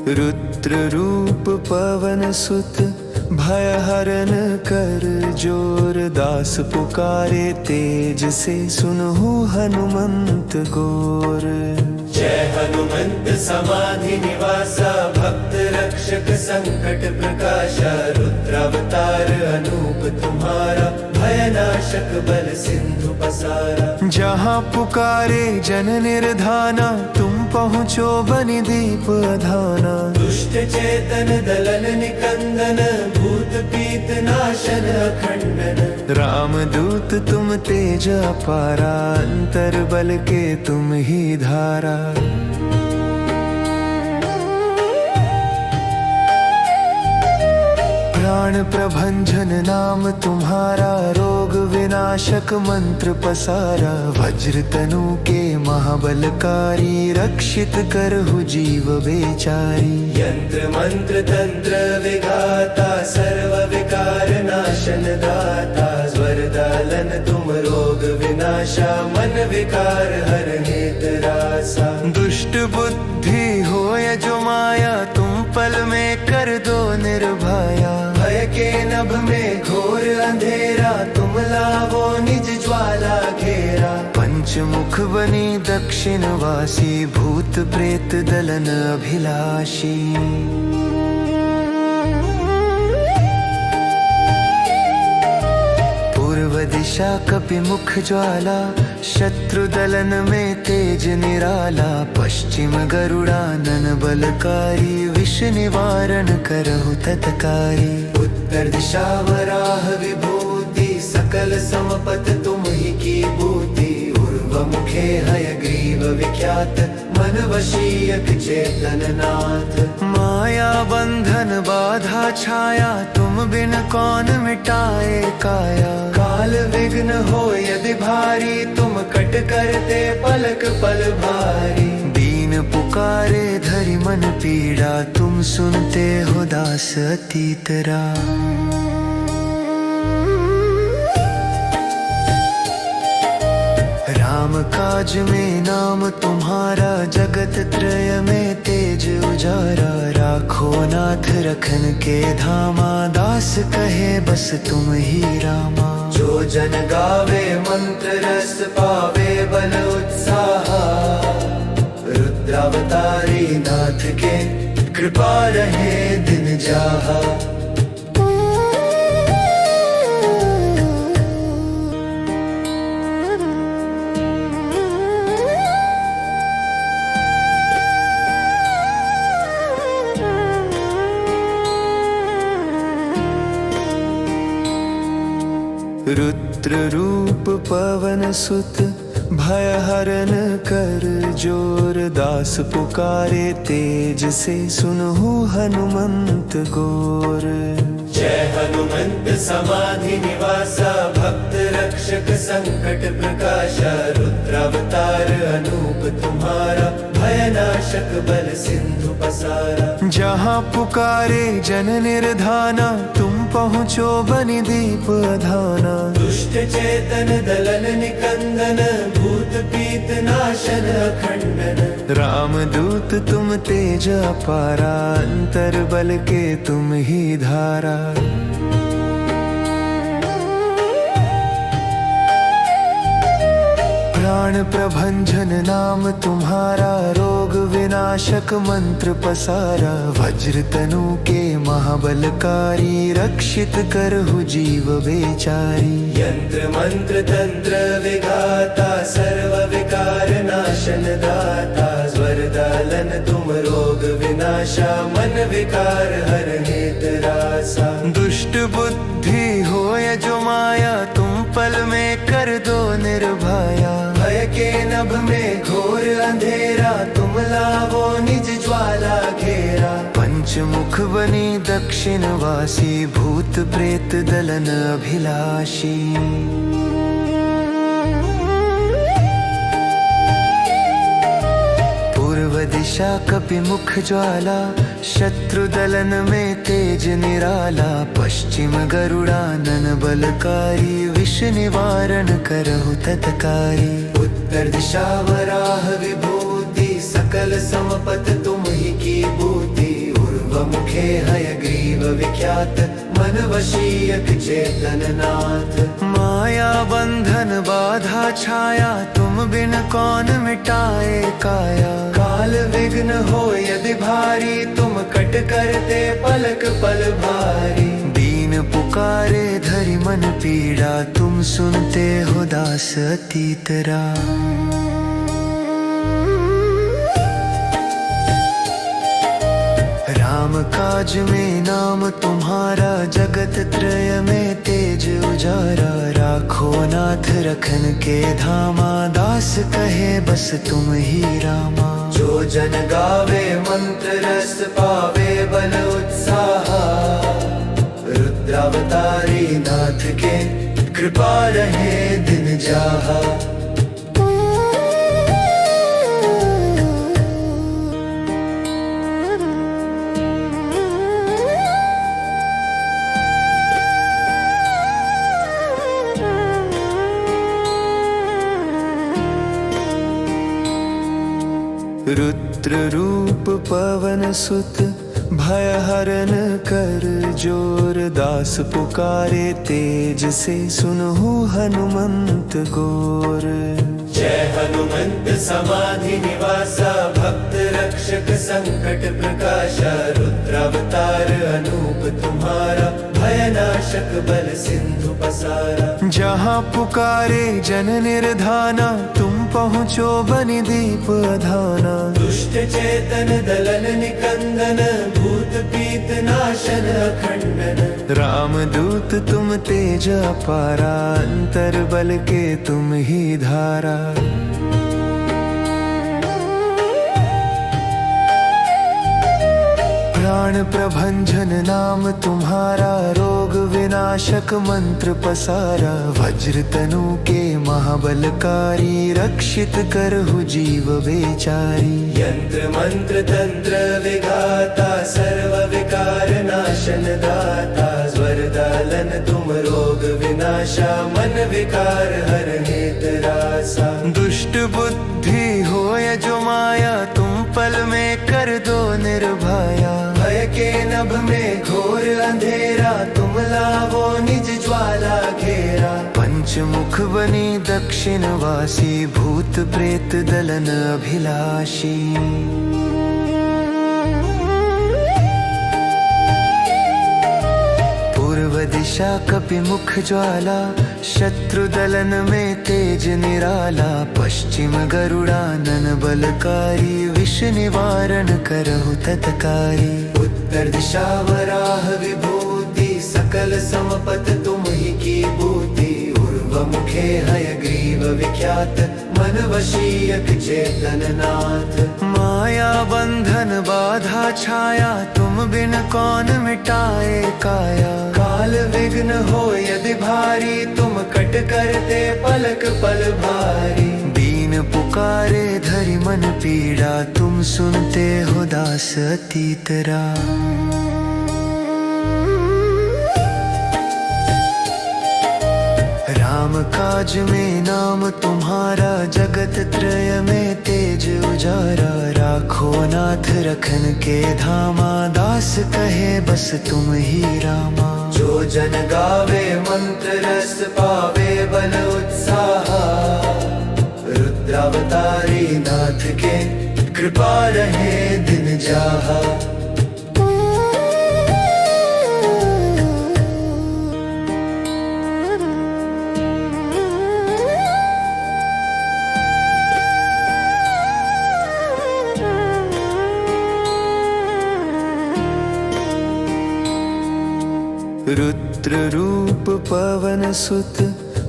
रुद्र रूप पवन सुत भय हरण कर जोर, दास पुकारे तेज से सुनहु हनुमंत गोर। जय हनुमंत समाधि निवासा, भक्त रक्षक संकट प्रकाशा, रुद्रावतार अनूप तुम्हारा, भयनाशक बल सिंधु पसारा। जहाँ पुकारे जन निर्धाना, तुम पहुँचो बनि दीप अधाना। दुष्ट चेतन दलन निकंदन, भूत पीत नाशन अखंडन। रामदूत तुम तेज अपारा, अंतर बल के तुम ही धारा। प्राण प्रभंजन नाम तुम्हारा, रोग विनाशक मंत्र पसारा। वज्र तनु के महाबलकारी, रक्षित करहु जीव बेचारी। यंत्र मंत्र तंत्र विघाता, सर्व विकार नाशन दाता। वरदालन तुम रोग विनाशा, मन विकार हरने त्रासा। दुष्ट बुद्धि होय जो माया, तुम पल में कर दो निर्भया। भय के नभ में घोर अंधेरा, तुम लावो निज ज्वाला घेरा। पंचमुख बनी दक्षिण वासी, भूत प्रेत दलन अभिलाषी। पूर्व दिशा कपि मुख ज्वाला, शत्रु दलन में तेज निराला। पश्चिम गरुड़ानन बलकारी, विष निवारण करहु तत्कारी। उत्तर दिशा वराह विभूति, सकल समपत तुम ही की बूति। उर्व मुखे हयग्रीव विख्यात, मन वशीयक चेतन नाथ। माया बंधन बाधा छाया, तुम बिन कौन मिटाए काया। काल विघ्न हो यदि भारी, तुम कट करते पलक पल भारी। दीन पुकारे धरि मन पीड़ा, तुम सुनते हो दास अतीत राम। राम काज में नाम तुम्हारा, जगत त्रय में तेज उजारा। राखो नाथ रखन के धामा, दास कहे बस तुम ही रामा। जो जन गावे मंत्र रस पावे बल उत्साह, रुद्रावतारी नाथ के कृपा रहे दिन जाहा। रुद्र रूप पवन सुत भय हरण कर जोर, दास पुकारे तेज से सुनहु हनुमंत गोर। जय हनुमंत समाधि निवासा, भक्त रक्षक संकट प्रकाशा। रुद्रावतार अनूप तुम्हारा, भयनाशक बल सिंधु पसारा। जहाँ पुकारे जन निर्धाना, तुम पहुँचो बनि दीप अधाना। दुष्ट चेतन दलन निकंदन, भूत पीत नाशन अखंडन। रामदूत तुम तेज अपारा, अंतर बल के तुम ही धारा। प्राण प्रभंजन नाम तुम्हारा, रोग विनाशक मंत्र पसारा। वज्र तनु के महाबलकारी, रक्षित करहु जीव बेचारी। यंत्र मंत्र तंत्र विघाता, सर्व विकार नाशन दाता। वरदालन तुम रोग विनाशा, मन विकार हरने त्रासा। दुष्ट बुद्धि होय जो माया, तुम पल में कर दो निर्भया। भय के नभ में घोर अंधेरा, तुम लावो निज ज्वाला घेरा। पंचमुख बनी दक्षिण वासी, भूत प्रेत दलन अभिलाषी। पूर्व दिशा कपि मुख ज्वाला, शत्रु दलन में तेज निराला। पश्चिम गरुड़ानन बलकारी, विष निवारण करहु तत्कारी। उत्तर दिशा वराह विभूति, सकल समपत तुम ही की बूति। मन वशीयक चेतन नाथ। माया बंधन बाधा छाया, तुम बिन कौन मिटाए काया। काल विघ्न हो यदि भारी, तुम कट करते पलक पल भारी। दीन पुकारे धरि मन पीड़ा, तुम सुनते हो दास अतीत राम। राम काज में नाम तुम्हारा, जगत त्रय में तेज उजारा। राखो नाथ रखन के धामा, दास कहे बस तुम ही रामा। जो जन गावे मंत्र रस पावे बल उत्साह, रुद्रावतारी नाथ के कृपा रहे दिन जाहा। रुद्र रूप पवन सुत, भय हरन कर जोर। दास पुकारे तेज से, सुनहु हनुमंत गोर। जय हनुमंत समाधि निवासा, भक्त रक्षक संकट प्रकाशा। रुद्रावतार अनूप तुम्हारा, भयनाशक बल सिंधु पसारा। जहाँ पुकारे जन निर्धाना, तुम पहुँचो बनि दीप अधाना। दुष्ट चेतन दलन निकंदन, भूत पीत नाशन अखंडन। राम दूत तुम तेज अपारा, अंतर बल के तुम ही धारा। प्राण प्रभंजन नाम तुम्हारा, रोग विनाशक मंत्र पसारा। वज्र तनु के महाबलकारी, रक्षित करहु जीव बेचारी। यंत्र मंत्र तंत्र विघाता, सर्व विकार नाशन दाता। वरदालन तुम रोग विनाशा, मन विकार हरने त्रासा। दुष्ट बुद्धि होय जो माया, तुम पल में कर दो निर्भया। भय के नभ में घोर अंधेरा, तुम लावो निज ज्वाला घेरा। पंचमुख बनी दक्षिण वासी, भूत प्रेत दलन अभिलाषी। पूर्व दिशा कपि मुख ज्वाला, शत्रु दलन में तेज निराला। पश्चिम गरुड़ानन बलकारी, विष निवारण करहु तत्कारी। उत्तर दिशा वराह विभूति, सकल समपत तुम ही की बूति। उर्व मुखे हयग्रीव विख्यात, मन वशीयक चेतन नाथ। माया बंधन बाधा छाया, तुम बिन कौन मिटाए काया। काल विघ्न हो यदि भारी, तुम कट करते पलक पल भारी। दीन पुकारे धरि मन पीड़ा, तुम सुनते हो दास अतीत राम। राम काज में नाम तुम्हारा, जगत त्रय में तेज उजारा। राखो नाथ रखन के धामा, दास कहे बस तुम ही रामा। जो जन गावे मंत्र रस पावे बल उत्साह, रुद्रावतारी नाथ के कृपा रहे दिन जाहा। रुद्र रूप पवन सुत,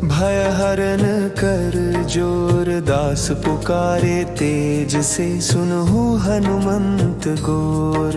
भय हरन कर जोर। दास पुकारे तेज से, सुनहु हनुमंत गोर।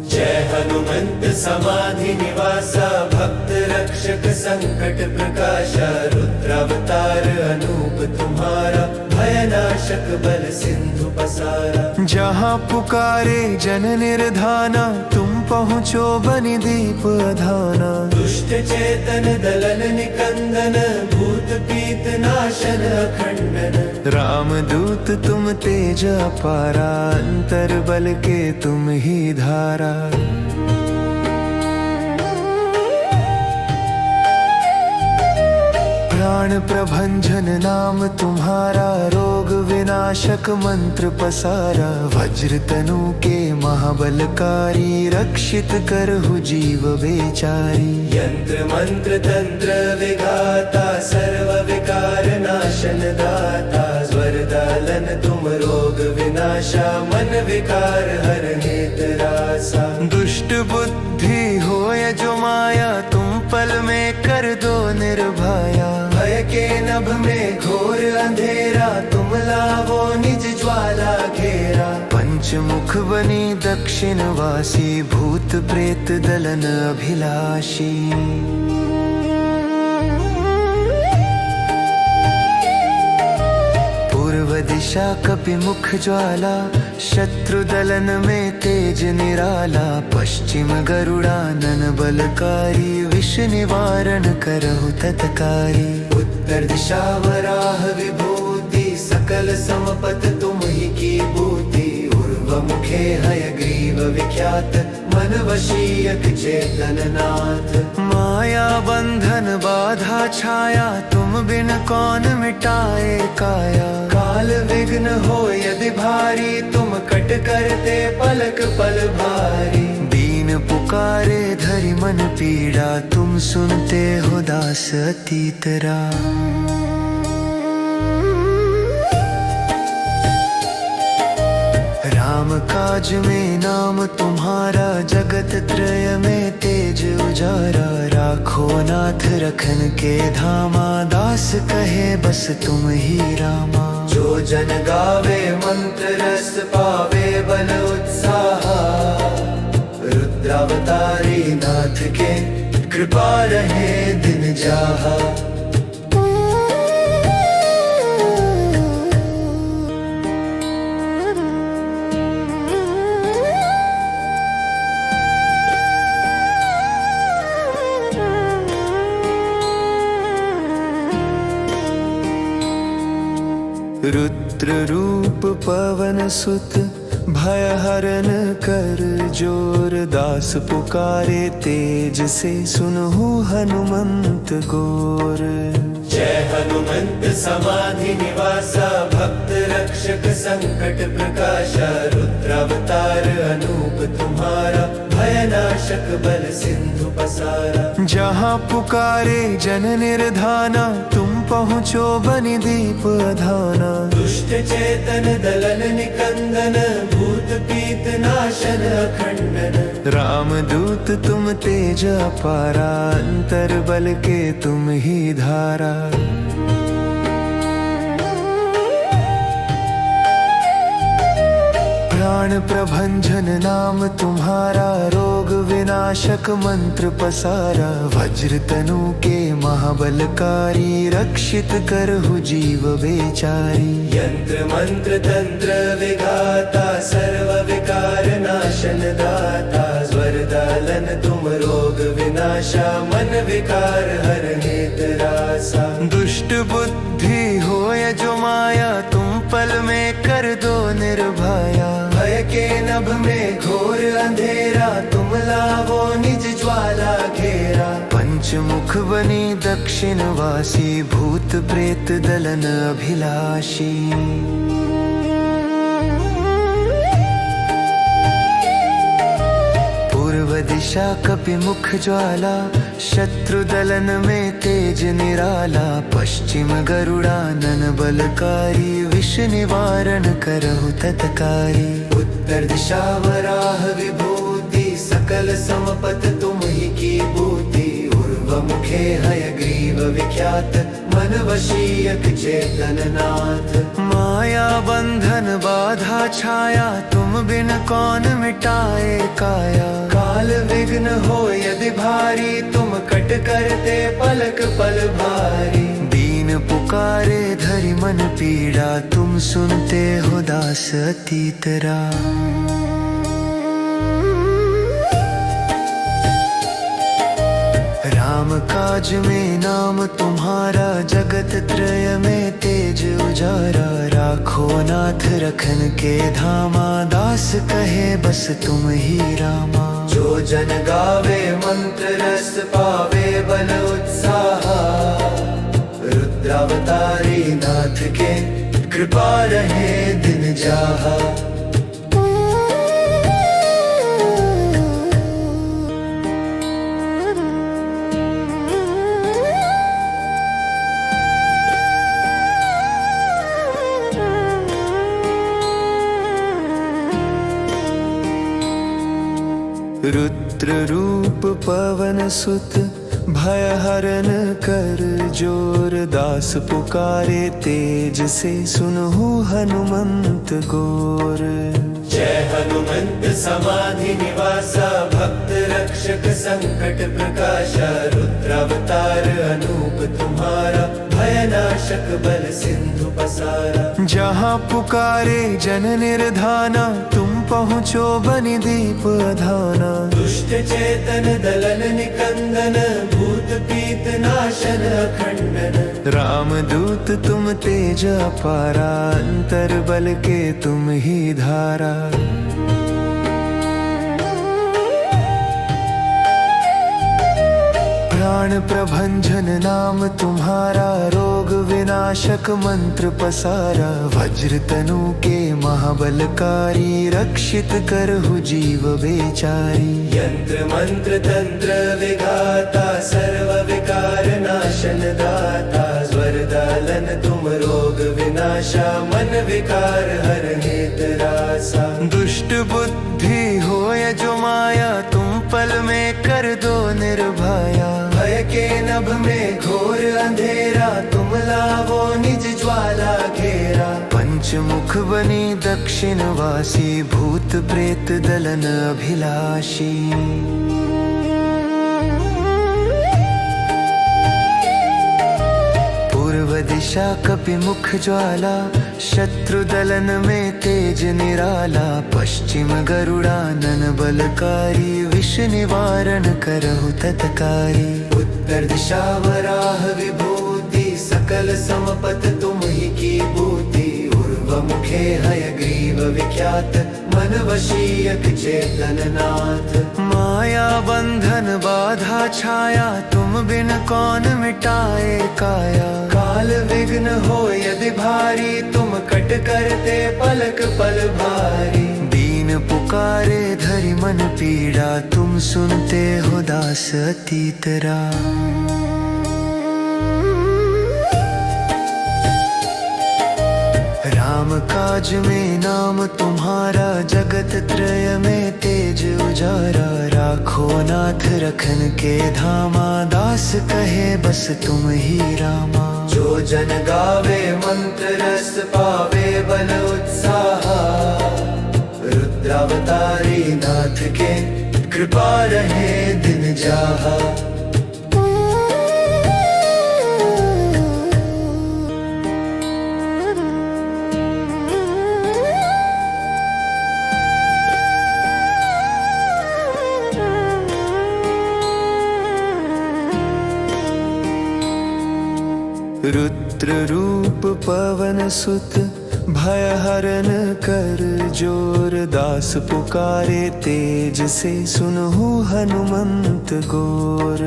जय हनुमंत समाधि निवासा, भक्त रक्षक संकट प्रकाशा। रुद्रावतार अनूप तुम्हारा, भयनाशक बल सिंधु पसारा। जहाँ पुकारे जन निर्धाना, तुम पहुँचो बनि दीप अधाना। दुष्ट चेतन दलन निकंदन, भूत पीत नाशन अखंडन। राम दूत तुम तेज अपारा, अंतर बल के तुम ही धारा। प्राण प्रभंजन नाम तुम्हारा, रोग विनाशक मंत्र पसारा। वज्र तनु के महाबलकारी, रक्षित करहु जीव बेचारी। यंत्र मंत्र तंत्र विघाता, सर्व विकार नाशन दाता। स्वरदालन तुम रोग विनाशा, मन विकार हरने त्रासा। दुष्ट बुद्धि होय जो माया, तुम पल में कर दो निर्भया। भय के नभ में घोर अंधेरा, तुम लावो निज ज्वाला घेरा। पंचमुख बनी दक्षिण वासी, भूत प्रेत दलन अभिलाषी। पूर्व दिशा कपि मुख ज्वाला, शत्रु दलन में तेज निराला। पश्चिम गरुड़ानन बलकारी, विष निवारण करहु तत्कारी। उत्तर दिशा वराह विभूति, सकल समपत तुम ही की बूती। उर्व मुखे हयग्रीव विख्यात, मन वशीयक चेतन नाथ। माया बंधन बाधा छाया, तुम बिन कौन मिटाए काया। काल विघ्न हो यदि भारी, तुम कट करते पलक पल भारी। दीन पुकारे धरि मन पीड़ा, तुम सुनते हो दास अतीतरा। राम काज में नाम तुम्हारा, जगत त्रय में तेज उजारा। राखो नाथ रखन के धामा, दास कहे बस तुम ही रामा। जो जन गावे मंत्र रस, पावे बल उत्साह। रुद्रावतारी नाथ के, कृपा रहे दिन जाहा। रुद्र रूप पवन सुत, भय हरन कर जोर। दास पुकारे तेज से, सुनहु हनुमंत गोर। जय हनुमंत समाधि निवासा, भक्त रक्षक संकट प्रकाशा। रुद्रावतार अनूप तुम्हारा, भयनाशक बल सिंधु पसारा। जहाँ पुकारे जन निर्धाना, तुम पहुँचो बनि दीप अधाना। दुष्ट चेतन दलन निकंदन, भूत पीत नाशन अखंडन। राम दूत तुम तेज अपारा, अंतर बल के तुम ही धारा। प्राण प्रभंजन नाम तुम्हारा, रोग विनाशक मंत्र पसारा। वज्र तनु के महाबलकारी, रक्षित करहु जीव बेचारी। यंत्र मंत्र तंत्र विघाता, सर्व विकार नाशन दाता। स्वरदालन तुम रोग विनाशा, मन विकार हरने त्रासा। दुष्ट बुद्धि होय जो माया, तुम पल में कर दो निर्भया। भय के नभ में घोर अंधेरा, तुम लावो निज ज्वाला घेरा। पंचमुख बनी दक्षिण वासी, भूत प्रेत दलन अभिलाषी। पूर्व दिशा कपि मुख ज्वाला, शत्रु दलन में तेज निराला। पश्चिम गरुड़ानन बलकारी, विष निवारण करहु तत्कारी। उत्तर दिशा वराह विभूति, सकल समपत तुम ही की बूती। उर्व मुखे हयग्रीव विख्यात, मन वशीयक चेतन नाथ। माया बंधन बाधा छाया, तुम बिन कौन मिटाए काया। काल विघ्न हो यदि भारी, तुम कट करते पलक पल भारी। दीन पुकारे धरि मन पीड़ा, तुम सुनते हो दास अतीतरा। राम काज में नाम तुम्हारा, जगत त्रय में तेज उजारा। राखो नाथ रखन के धामा, दास कहे बस तुम ही रामा। जो जन गावे मंत्र रस, पावे बल उत्साह। रुद्रावतारी नाथ के कृपा रहे दिन जहाँ। रुद्र रूप पवन सुत भय हरण कर जोर, दास पुकारे तेज से सुनहु हनुमंत गोर। जय हनुमंत समाधि निवासा, भक्त रक्षक संकट प्रकाशा, रुद्रावतार अनूप तुम्हारा, भयनाशक बल सिंधु पसारा। जहाँ पुकारे जन निर्धाना, तुम पहुँचो बनि दीप अधाना। दुष्ट चेतन दलन निकंदन, भूत पीत नाशन अखंडन। रामदूत तुम तेज अपारा, अंतर बल के तुम ही धारा। प्राण प्रभंजन नाम तुम्हारा, रोग विनाशक मंत्र पसारा। वज्र तनु के महाबलकारी, रक्षित करहु जीव बेचारी। यंत्र मंत्र तंत्र विघाता, सर्व विकार नाशन दाता। वरदालन तुम रोग विनाशा, मन विकार हरने त्रासा। दुष्ट बुद्धि होय जो माया, तुम पल में कर दो निर्भया। भय के नभ में घोर अंधेरा, तुम लावो निज ज्वाला घेरा। पंचमुख बनी दक्षिण वासी, भूत प्रेत दलन अभिलाषी। पूर्व दिशा कपि मुख ज्वाला, शत्रु दलन में तेज निराला। पश्चिम गरुड़ानन बलकारी, विष निवारण करहु तत्कारी। उत्तर दिशा वराह विभूति, सकल समपत तुम ही की बूती। उर्व मुखे हयग्रीव विख्यात, मन वशीयक चेतन नाथ। माया बंधन बाधा छाया, तुम बिन कौन मिटाए काया। काल विघ्न हो यदि भारी, तुम कट करते पलक पल भारी। दीन पुकारे धरि मन पीड़ा, तुम सुनते हो दास अतीतरा। राम काज में नाम तुम्हारा, जगत त्रय में तेज उजारा। राखो नाथ रखन के धामा, दास कहे बस तुम ही रामा। जो जन गावे मंत्र रस, पावे बल उत्साह। रुद्रावतारी नाथ के कृपा रहे दिन जहाँ। रुद्र रूप पवन सुत भय हरण कर जोर, दास पुकारे तेज से सुनहु हनुमंत गोर।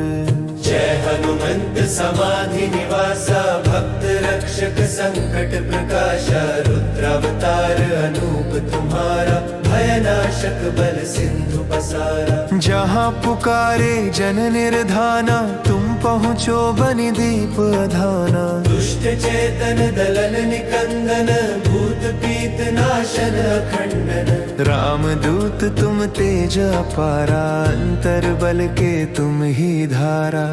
जय हनुमंत समाधि निवासा, भक्त रक्षक संकट प्रकाशा। रुद्रावतार अनूप तुम्हारा, भयनाशक बल सिंधु पसारा। जहाँ पुकारे जन निर्धाना, तुम पहुँचो बनि दीप अधाना। दुष्ट चेतन दलन निकंदन, भूत पीत नाशन अखंडन। रामदूत तुम तेज अपारा, अंतर बल के तुम ही धारा।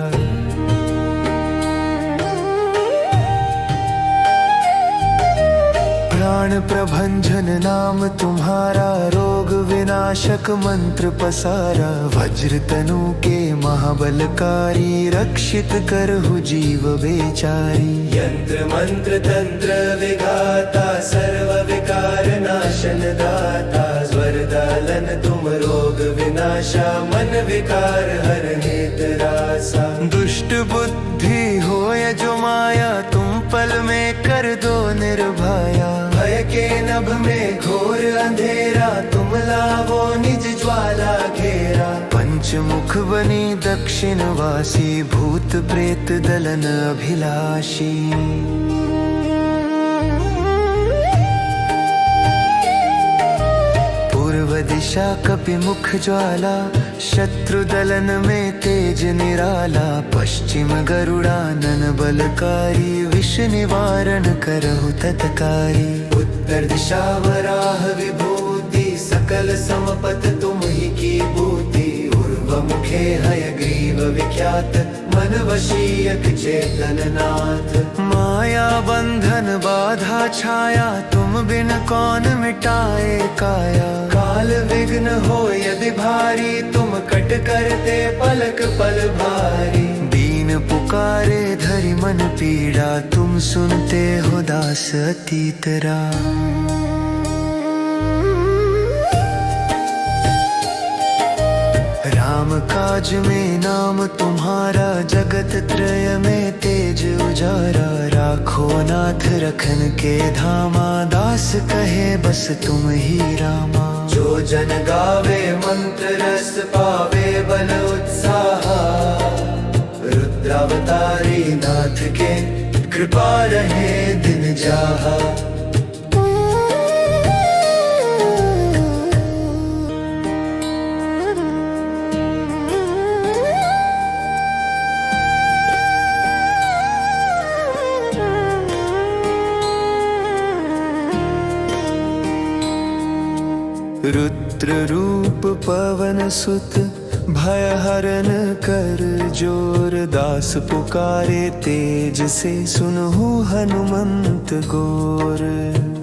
प्राण प्रभंजन नाम तुम्हारा, रोग विनाशक मंत्र पसारा। वज्र तनु के महाबलकारी, रक्षित करहु जीव बेचारी। यंत्र मंत्र तंत्र विघाता, सर्व विकार नाशन दाता। वरदालन तुम रोग विनाशा, मन विकार हरने त्रासा। दुष्ट बुद्धि होय जो माया, तुम पल में कर दो निर्भया। भय के नभ में घोर अंधेरा, तुम लावो निज ज्वाला घेरा। पंचमुख बनी दक्षिणवासी भूत प्रेत दलन अभिलाषी। पूर्व दिशा कपिमुख ज्वाला शत्रु दलन में तेज निराला। पश्चिम गरुड़ानन बलकारी विष निवारण करहु तत्कारी। उत्तर दिशा वराह विभूति सकल समपत तुम ही की बूती। उर्व मुखे हयग्रीव विख्यात मन वशीयक चेतन नाथ। माया बंधन बाधा छाया तुम बिन कौन मिटाए काया। काल विघ्न हो यदि भारी तुम कट करते पलक पल भारी। दीन पुकारे धरि मन पीड़ा तुम सुनते हो दास अतीत राम। राम काज में नाम तुम्हारा जगत त्रय में तेज उजारा। राखो नाथ रखन के धामा दास कहे बस तुम ही रामा। जो जन गावे मंत्र रस पावे बल उत्साह। रुद्रावतारी नाथ के कृपा रहे दिन जाहा। रुद्र रूप पवन सुत भय हरण कर जोर। दास पुकारे तेज से सुनहु हनुमंत गोर।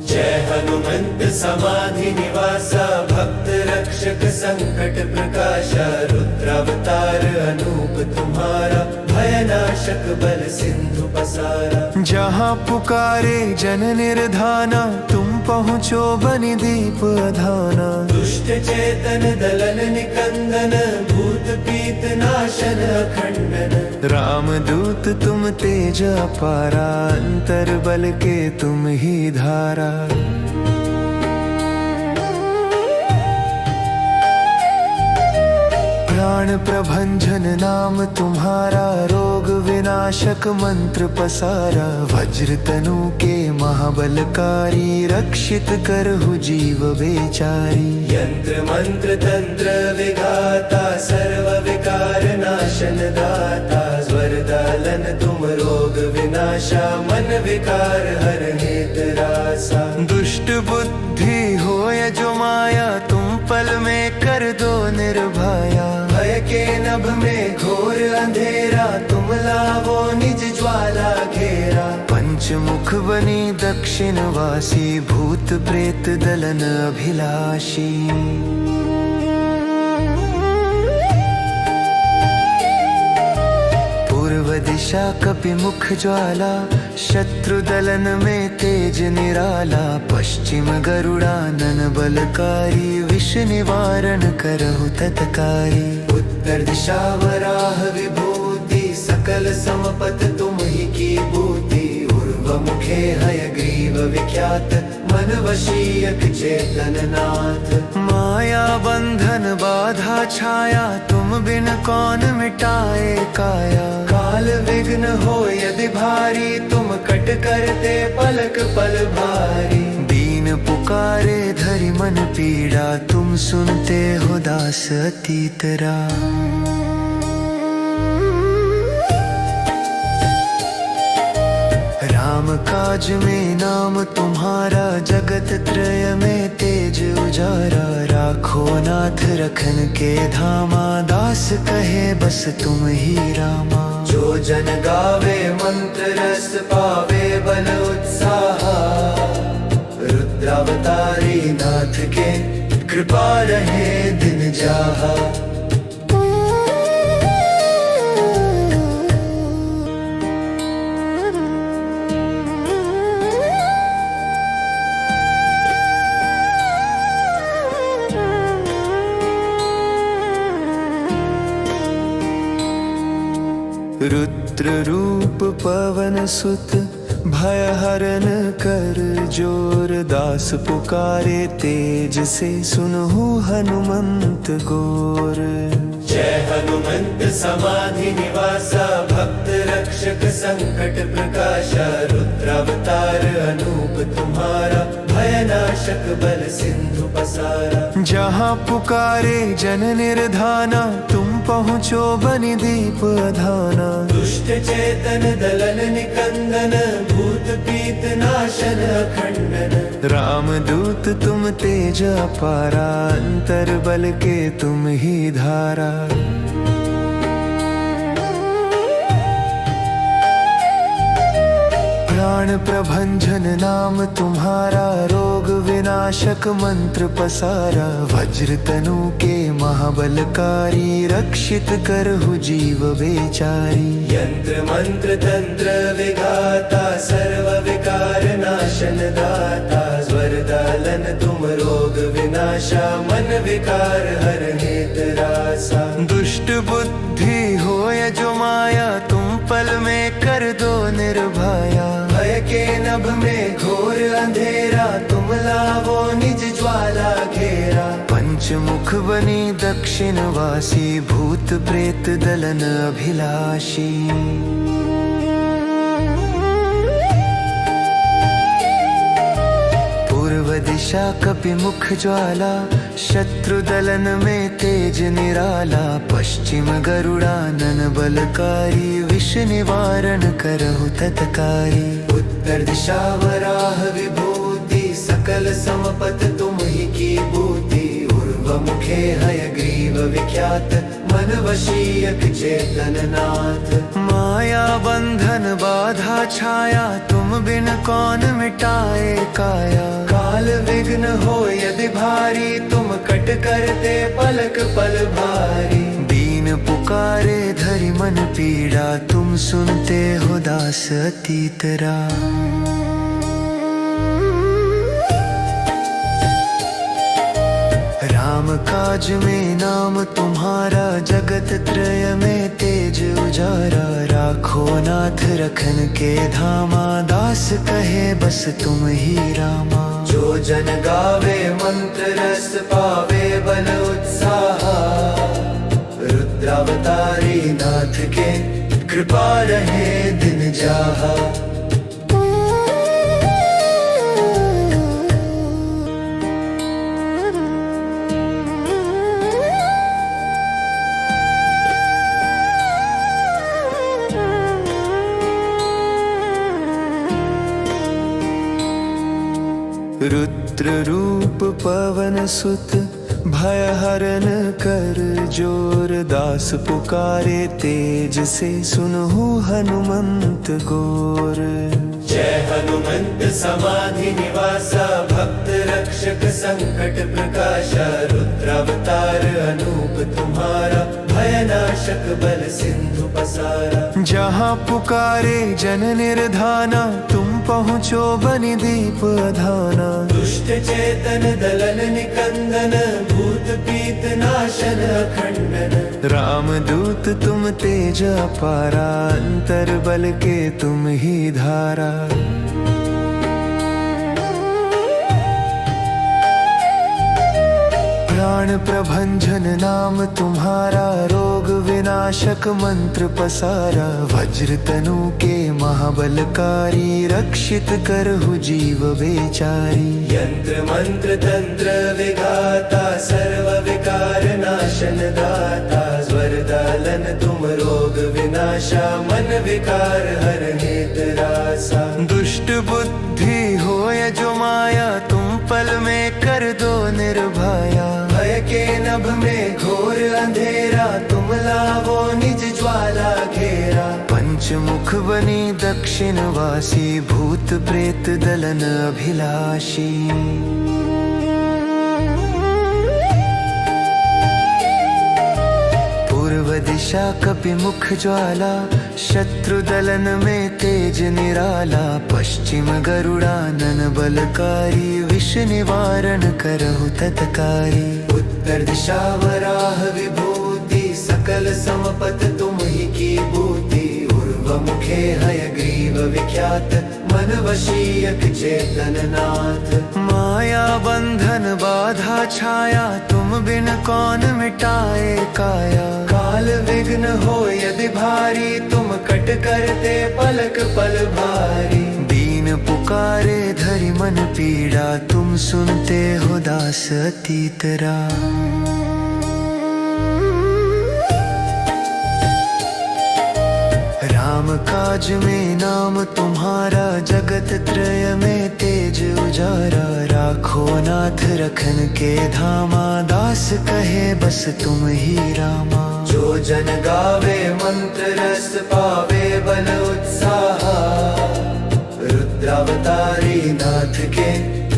जय हनुमंत समाधि निवासा भक्त रक्षक संकट प्रकाशा। रुद्रावतार अनूप तुम्हारा भयनाशक बल सिंधु पसारा। जहाँ पुकारे जन निर्धाना तुम पहुँचो बनि दीप अधाना। दुष्ट चेतन दलन निकंदन भूत पीत नाशन अखंडन। राम दूत तुम तेज अपारा अंतर बल के तुम ही धारा। प्राण प्रभंजन नाम तुम्हारा रोग विनाशक मंत्र पसारा। वज्र तनु के महाबलकारी रक्षित करहु जीव बेचारी। यंत्र मंत्र तंत्र विघाता सर्व विकार नाशन दाता। स्वरदालन तुम रोग विनाशा मन विकार हरने तरासा। दुष्ट बुद्धि होय जो माया तुम पल में कर दो निर्भया। भय के नभ में घोर अंधेरा तुम लावो निज ज्वाला घेरा। पंचमुख बनी दक्षिणवासी भूत प्रेत दलन अभिलाषी। पूर्व दिशा कपिमुख ज्वाला शत्रु दलन में तेज निराला। पश्चिम गरुड़ानन बलकारी विष निवारण करहु तत्कारी। उत्तर दिशा वराह विभूति सकल समपत तुम ही की बूती। उर्व मुखे हयग्रीव विख्यात मन वशीयक चेतन नाथ। माया बंधन बाधा छाया तुम बिन कौन मिटाए काया। काल विघ्न हो यदि भारी तुम कट करते पलक पल भारी। दीन पुकारे धरि मन पीड़ा तुम सुनते हो दास अतीत राम। राम काज में नाम तुम्हारा जगत त्रय में तेज उजारा। राखो नाथ रखन के धामा दास कहे बस तुम ही रामा। जो जन गावे मंत्र रस पावे बल उत्साह। रुद्रावतारी नाथ के कृपा रहे दिन जाहा। रुद्र रूप पवन सुत भय हरण कर जोर। दास पुकारे तेज से सुनहु हनुमंत गोर। जय हनुमंत समाधि निवासा भक्त रक्षक संकट प्रकाशा रुद्रावतार अनूप तुम्हारा भयनाशक बल सिंधु पसारा। जहाँ पुकारे जन निर्धाना तुम पहुँचो बनि दीप अधाना। दुष्ट चेतन दलन निकंदन भूत पीत नाशन अखंडन। रामदूत तुम तेज अपारा अंतर बल के तुम ही धारा। प्राण प्रभंजन नाम तुम्हारा रोग विनाशक मंत्र पसारा। वज्र तनु के महाबलकारी रक्षित करहु जीव बेचारी। यंत्र मंत्र तंत्र विघाता सर्व विकार नाशन दाता। स्वरदालन तुम रोग विनाशा मन विकार हरने त्रासा। दुष्ट बुद्धि होय जो माया तुम पल में कर दो निर्भया। भय के नभ में घोर अंधेरा तुम लावो निज ज्वाला घेरा। पंचमुख बनी दक्षिण वासी भूत प्रेत दलन अभिलाषी। पूर्व दिशा कपि मुख ज्वाला शत्रु दलन में तेज निराला। पश्चिम गरुड़ानन बलकारी विष निवारण करहु तत्कारी। उत्तर दिशा वराह विभूति सकल समपत तुम ही की बूति। उर्व मुखे हयग्रीव विख्यात मन वशीयक चेतन नाथ। माया बंधन बाधा छाया तुम बिन कौन मिटाए काया। काल विघ्न हो यदि भारी तुम कट करते पलक पल भारी। दीन पुकारे धरि मन पीड़ा तुम सुनते हो दास अतीतरा। राम काज में नाम तुम्हारा जगत त्रय में तेज उजारा। राखो नाथ रखन के धामा दास कहे बस तुम ही रामा। जो जन गावे मंत्र रस पावे बल उत्साह। रुद्रावतारी नाथ के कृपा रहे दिन जाहा। रुद्र रूप पवन सुत भय हरन कर जोर। दास पुकारे तेज से सुनहु हनुमंत गोर। जय हनुमंत समाधि निवासा भक्त रक्षक संकट प्रकाशा। रुद्रावतार अनूप तुम्हारा भयनाशक बल सिंधु पसारा। जहाँ पुकारे जन निर्धाना तुम पहुँचो बनि दीप अधाना। दुष्ट चेतन दलन निकंदन भूत पीत नाशन अखंडन। रामदूत तुम तेज अपारा अंतर बल के तुम ही धारा। प्राण प्रभंजन नाम तुम्हारा रोग विनाशक मंत्र पसारा। वज्र तनु के महाबलकारी रक्षित करहु जीव बेचारी। यंत्र मंत्र तंत्र विघाता सर्व विकार नाशन दाता। स्वरदालन तुम रोग विनाशा मन विकार हरने त्रासा। दुष्ट बुद्धि होय जो माया तुम पल में कर दो निर्भया। भय के नभ में घोर अंधेरा तुम लावो निज ज्वाला घेरा। पंचमुख बनी दक्षिण वासी भूत प्रेत दलन अभिलाषी। पूर्व दिशा कपि मुख ज्वाला शत्रु दलन में तेज निराला। पश्चिम गरुड़ानन बलकारी विष निवारण करहु तत्कारी। उत्तर दिशा वराह विभूति सकल समपत तुम ही की बूति। उर्व मुखे हयग्रीव विख्यात मन वशीयक चेतन नाथ। माया बंधन बाधा छाया तुम बिन कौन मिटाए काया। काल विघ्न हो यदि भारी तुम कट करते पलक पल भारी। दीन पुकारे धरि मन पीड़ा तुम सुनते हो दास अतीतरा। राम काज में नाम तुम्हारा जगत त्रय में तेज उजारा। राखो नाथ रखन के धामा दास कहे बस तुम ही रामा। जो जन गावे मंत्र रस पावे बल उत्साह। रुद्रावतारी नाथ के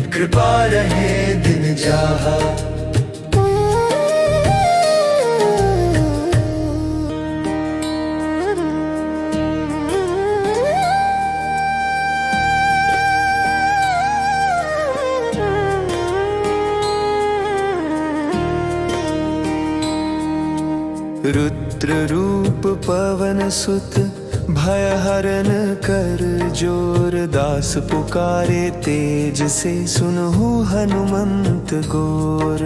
कृपा रहे दिन जाहा। रुद्र रूप पवन सुत भय हरण कर जोर। दास पुकारे तेज से सुनहु हनुमंत गोर।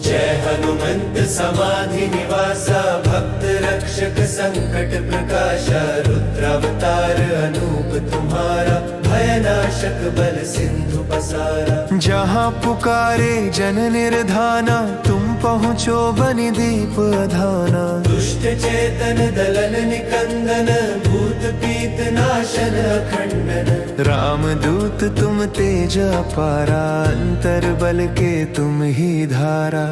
जय हनुमंत समाधि निवासा भक्त रक्षक संकट प्रकाशा। रुद्रावतार अनूप तुम्हारा भयनाशक बल सिंधु पसारा। जहाँ पुकारे जन निर्धाना तुम पहुँचो बनि दीप अधाना। दुष्ट चेतन दलन निकंदन भूत पीत नाशन अखंडन। राम दूत तुम तेज अपारा अंतर बल के तुम ही धारा।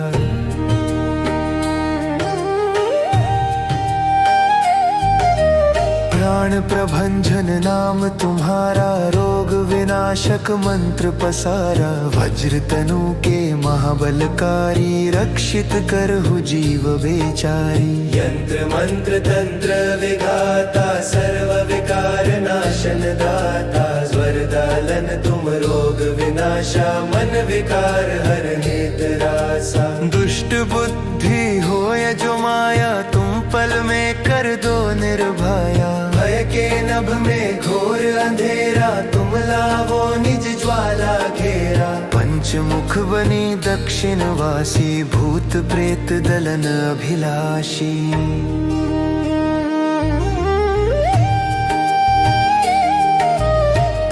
प्राण प्रभंजन नाम तुम्हारा रोग विनाशक मंत्र पसारा। वज्र तनु के महाबलकारी रक्षित करहु जीव बेचारी। यंत्र मंत्र तंत्र विघाता सर्व विकार नाशन दाता। वरदालन तुम रोग विनाशा मन विकार हरने त्रासा। दुष्ट बुद्धि होय जो माया तुम पल में कर दो निर्भया। भय के नभ में घोर अंधेरा तुम लावो निज ज्वाला घेरा। पंचमुख बनी दक्षिण वासी भूत प्रेत दलन अभिलाषी।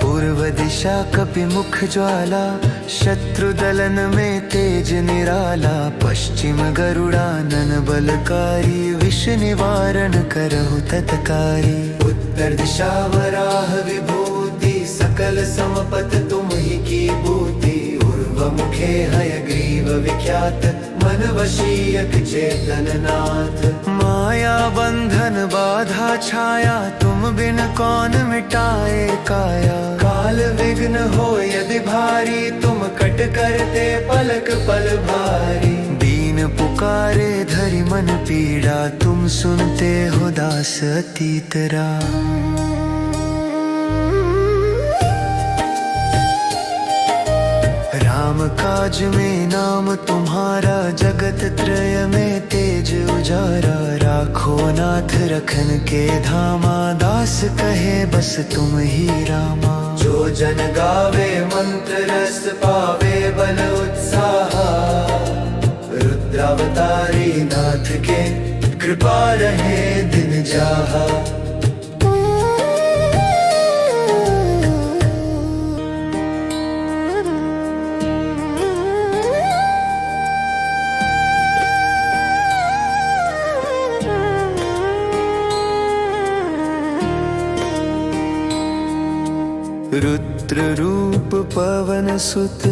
पूर्व दिशा कपि मुख ज्वाला शत्रु दलन में तेज निराला। पश्चिम गरुड़ानन बलकारी विष निवारण करहु तत्कारी। उत्तर दिशा वराह विभूति सकल समपत तुम ही की बूती। उर्व मुखे हयग्रीव विख्यात मन वशीयक चेतन नाथ। माया बंधन बाधा छाया तुम बिन कौन मिटाए काया। काल विघ्न हो यदि भारी तुम कट करते पलक पल भारी। दीन पुकारे धरि मन पीड़ा तुम सुनते हो दास अतीतरा। राम काज में नाम तुम्हारा जगत त्रय में तेज उजारा। राखो नाथ रखन के धामा दास कहे बस तुम ही रामा। जो जन गावे मंत्र रस पावे बल उत्साह। रुद्रावतारी नाथ के कृपा रहे दिन जाहा। रुद्र रूप पवन सुत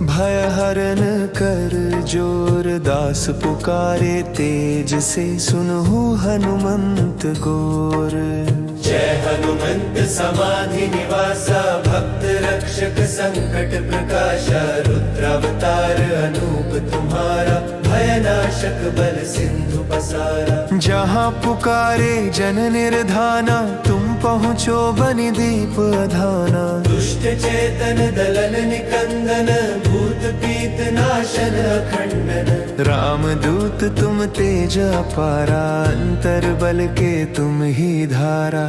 भय हरण कर जोर। दास पुकारे तेज से सुनहु हनुमंत गोर। जय हनुमंत समाधि निवासा भक्त रक्षक संकट प्रकाशा। रुद्रावतार अनूप तुम्हारा भयनाशक बल सिंधु पसारा। जहाँ पुकारे जन निर्धाना तुम पहुँचो बनि दीप अधाना। दुष्ट चेतन दलन निकंदन भूत पीत नाशन अखंडन। राम दूत तुम तेज अपारा अंतर बल के तुम ही धारा।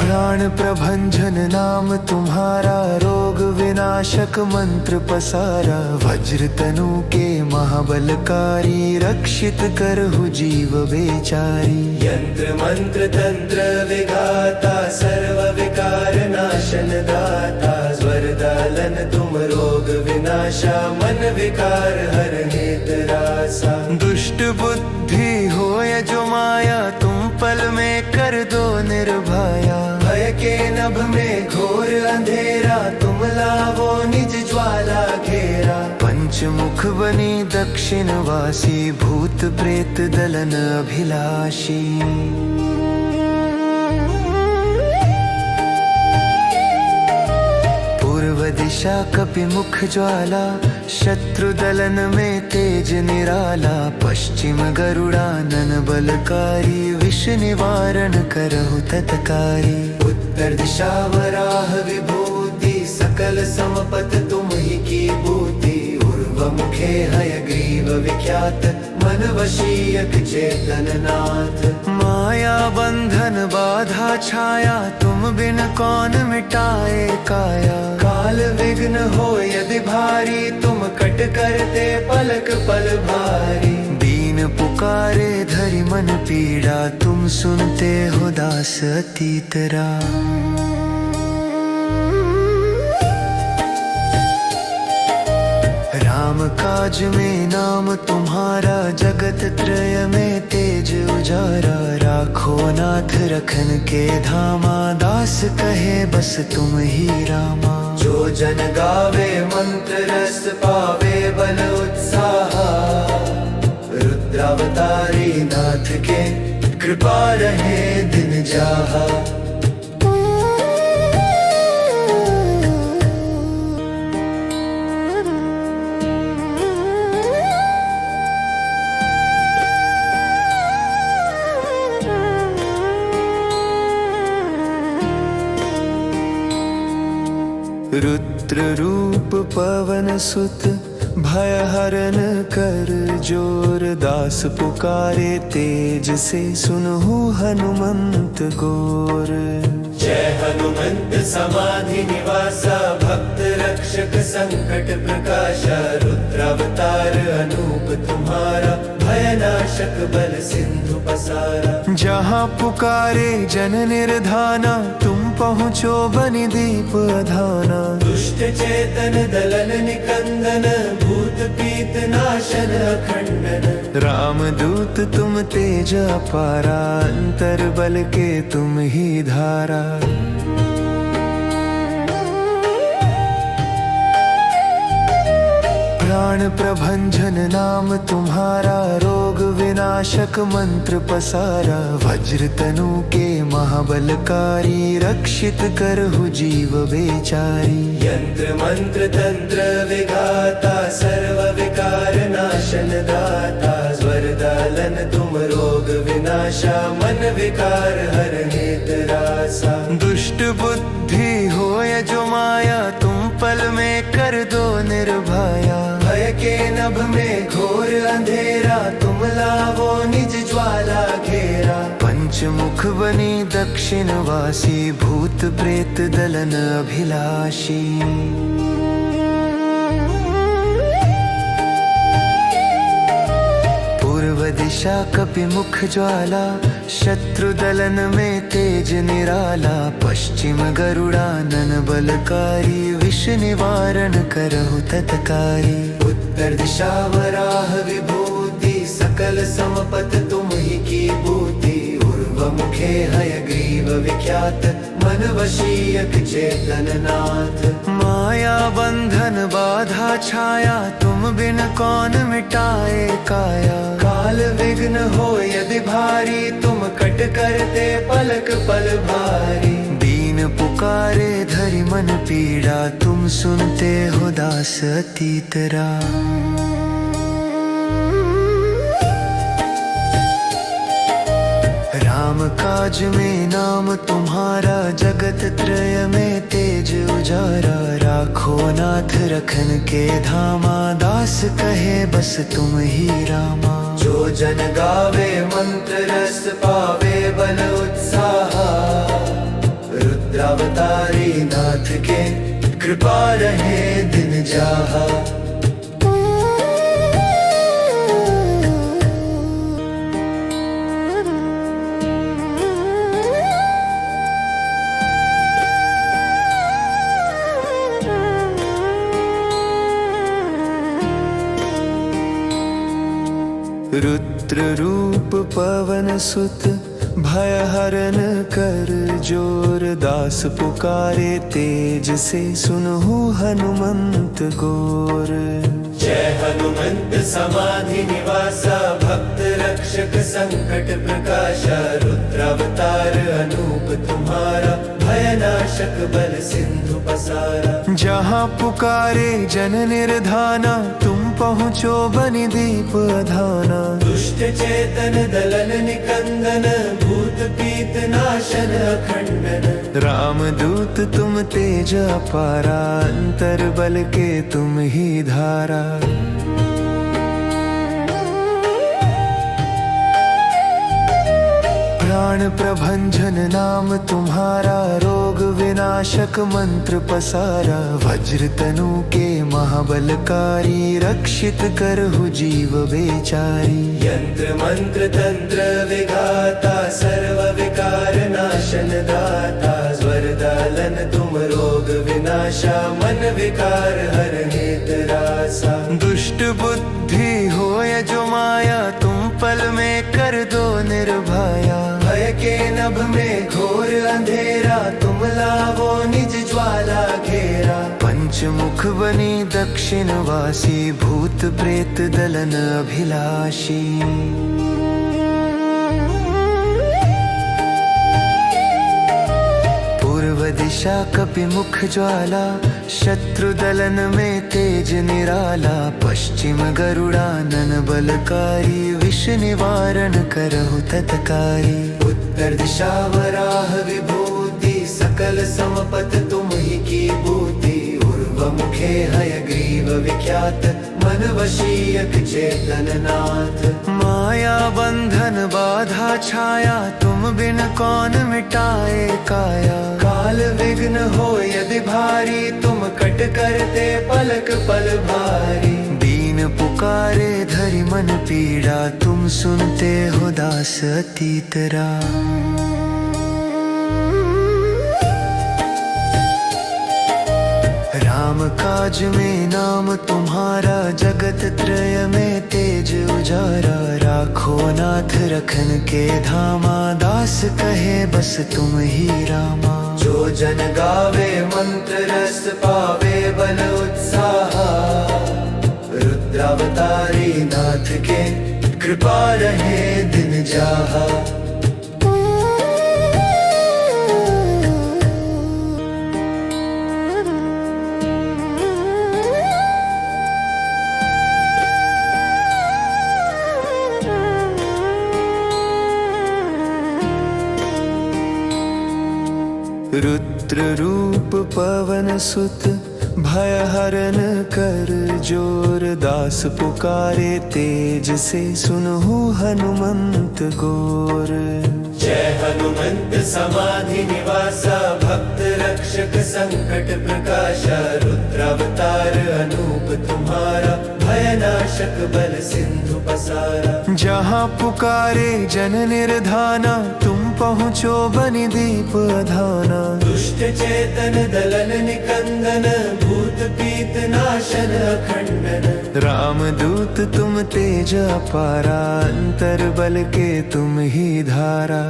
प्राण प्रभंजन नाम तुम्हारा, रोग विनाशक मंत्र पसारा। वज्र तनु के महाबलकारी, रक्षित करहु जीव बेचारी। यंत्र मंत्र तंत्र विघाता, सर्व विकार नाशन दाता। वरदालन तुम रोग विनाशा, मन विकार हरने त्रासा। दुष्ट बुद्धि होय जो माया, तुम पल में कर दो निर्भया। भय के नभ में घोर अंधेरा, तुम लावो निज ज्वाला घेरा। पंचमुख बनी दक्षिण वासी, भूत प्रेत दलन अभिलाषी। पूर्व दिशा कपि मुख ज्वाला, शत्रु दलन में तेज निराला। पश्चिम गरुड़ानन बलकारी, विष निवारण करहु तत्कारी। उत्तर दिशा वराह विभूति, सकल समपत तुम ही की बूती। उर्व मुखे हयग्रीव विख्यात, मन वशीयक चेतन नाथ। माया बंधन बाधा छाया, तुम बिन कौन मिटाए काया। काल विघ्न हो यदि भारी, तुम कट करते पलक पल भारी। दीन पुकारे धरि मन पीड़ा, तुम सुनते हो दास अतीतरा। राम काज में नाम तुम्हारा, जगत त्रय में तेज उजारा। राखो नाथ रखन के धामा, दास कहे बस तुम ही रामा। जो जन गावे मंत्र रस, पावे बल उत्साह। रुद्रावतारी नाथ के, कृपा रहे दिन जाहा। रुद्र रूप पवन सुत, भय हरण कर जोर। दास पुकारे तेज से, सुनहु हनुमंत गोर। जय हनुमंत समाधि निवासा, भक्त रक्षक संकट प्रकाशा। रुद्रावतार अनूप तुम्हारा, भयनाशक बल सिंधु पसारा। जहाँ पुकारे जन निर्धाना, तुम पहुँचो बनि दीप अधाना। दुष्ट चेतन दलन निकंदन, भूत पीत नाशन अखंडन। राम दूत तुम तेज अपारा, अंतर बल के तुम ही धारा। प्राण प्रभंजन नाम तुम्हारा, रोग विनाशक मंत्र पसारा। वज्र तनु के महाबलकारी, रक्षित करहु जीव बेचारी। यंत्र मंत्र तंत्र विघाता, सर्व विकार नाशन दाता। वरदालन तुम रोग विनाशा, मन विकार हरने त्रासा। दुष्ट बुद्धि होय जो माया, तुम पल में कर दो निर्भया। भय के नभ में घोर अंधेरा, तुम लावो निज ज्वाला घेरा। पंचमुख बनी दक्षिण वासी, भूत प्रेत दलन अभिलाषी। पूर्व दिशा कपि मुख ज्वाला, शत्रु दलन में तेज निराला। पश्चिम गरुड़ानन बलकारी, विष निवारण करहु तत्कारी। उत्तर दिशा वराह विभूति, सकल समपत तुम ही की बूती। उर्व मुखे हयग्रीव विख्यात, मन वशीयक चेतन नाथ। माया बंधन बाधा छाया, तुम बिन कौन मिटाए काया। काल विघ्न हो यदि भारी, तुम कट करते पलक पल भारी। दीन पुकारे धरि मन पीड़ा, तुम सुनते हो दास अतीतरा। राम काज में नाम तुम्हारा, जगत त्रय में तेज उजारा। राखो नाथ रखन के धामा, दास कहे बस तुम ही रामा। जो जन गावे मंत्र रस, पावे बल उत्साह। रुद्रावतारी नाथ के कृपा रहे दिन जहाँ। रुद्र रूप पवन सुत भय हरण कर जोर, दास पुकारे तेज से सुनहु हनुमंत गोर। जय हनुमंत समाधि निवासा, भक्त रक्षक संकट प्रकाशा, रुद्रावतार अनूप तुम्हारा, भयनाशक बल सिंधु पसारा। जहाँ पुकारे जन निर्धाना, तुम पहुँचो बनि दीप अधाना। दुष्ट चेतन दलन निकंदन, भूत पीत नाशन अखंडन। रामदूत तुम तेज अपारा, अंतर बल के तुम ही धारा। प्राण प्रभंजन नाम तुम्हारा, रोग विनाशक मंत्र पसारा। वज्र तनु के महाबलकारी, रक्षित करहु जीव बेचारी। यंत्र मंत्र तंत्र विघाता, सर्व विकार नाशन दाता। वरदालन तुम रोग विनाशा, मन विकार हरने त्रासा। दुष्ट बुद्धि होय जो माया, तुम पल में कर दो निर्भया। भय के नभ में घोर अंधेरा, तुम लावो निज ज्वाला घेरा। पंचमुख बनी दक्षिण वासी, भूत प्रेत दलन अभिलाषी। पूर्व दिशा कपि मुख ज्वाला, शत्रु दलन में तेज निराला। पश्चिम गरुड़ानन बलकारी, विष निवारण करहु तत्कारी। उत्तर दिशा वराह विभूति, सकल समपत तुम ही की बूति। उर्व मुखे हयग्रीव विख्यात, मन वशीयक चेतन नाथ। माया बंधन बाधा छाया, तुम बिन कौन मिटाए काया। काल विघ्न हो यदि भारी, तुम कट करते पलक पल भारी। दीन पुकारे धरि मन पीड़ा, तुम सुनते हो दास अतीतरा। राम काज में नाम तुम्हारा, जगत त्रय में तेज उजारा। राखो नाथ रखन के धामा, दास कहे बस तुम ही रामा। जो जन गावे मंत्र रस, पावे बल उत्साह। रुद्रावतारी नाथ के कृपा रहे दिन जहाँ। रुद्र रूप पवन सुत भय हरण कर जोर, दास पुकारे तेज से सुनहु हनुमंत गोर। जय हनुमंत समाधि निवासा, भक्त रक्षक संकट प्रकाशा। रुद्रावतार अनूप तुम्हारा, भयनाशक बल सिंधु पसारा। जहाँ पुकारे जन निर्धाना, तुम पहुँचो बनि दीप अधाना। दुष्ट चेतन दलन निकंदन, भूत पीत नाशन अखंडन। रामदूत तुम तेज अपारा, अंतर बल के तुम ही धारा।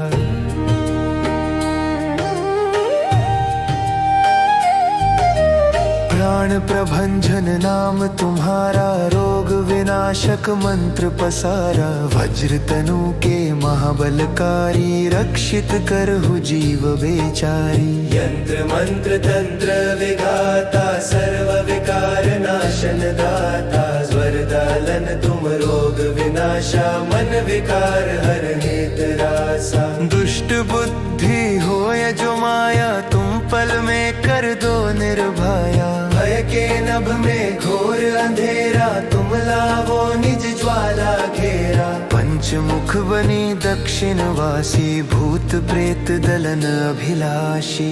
प्राण प्रभंजन नाम तुम्हारा, रोग विनाशक मंत्र पसारा। वज्र तनु के महाबलकारी, रक्षित करहु जीव बेचारी। यंत्र मंत्र तंत्र विघाता, सर्व विकार नाशन दाता। वरदालन तुम रोग विनाशा, मन विकार हरने त्रासा। दुष्ट बुद्धि होय जो माया, तुम पल में कर दो निर्भया। भय के नभ में घोर अंधेरा, तुम लावो निज ज्वाला घेरा। पंचमुख बनी दक्षिणवासी भूत प्रेत दलन अभिलाषी।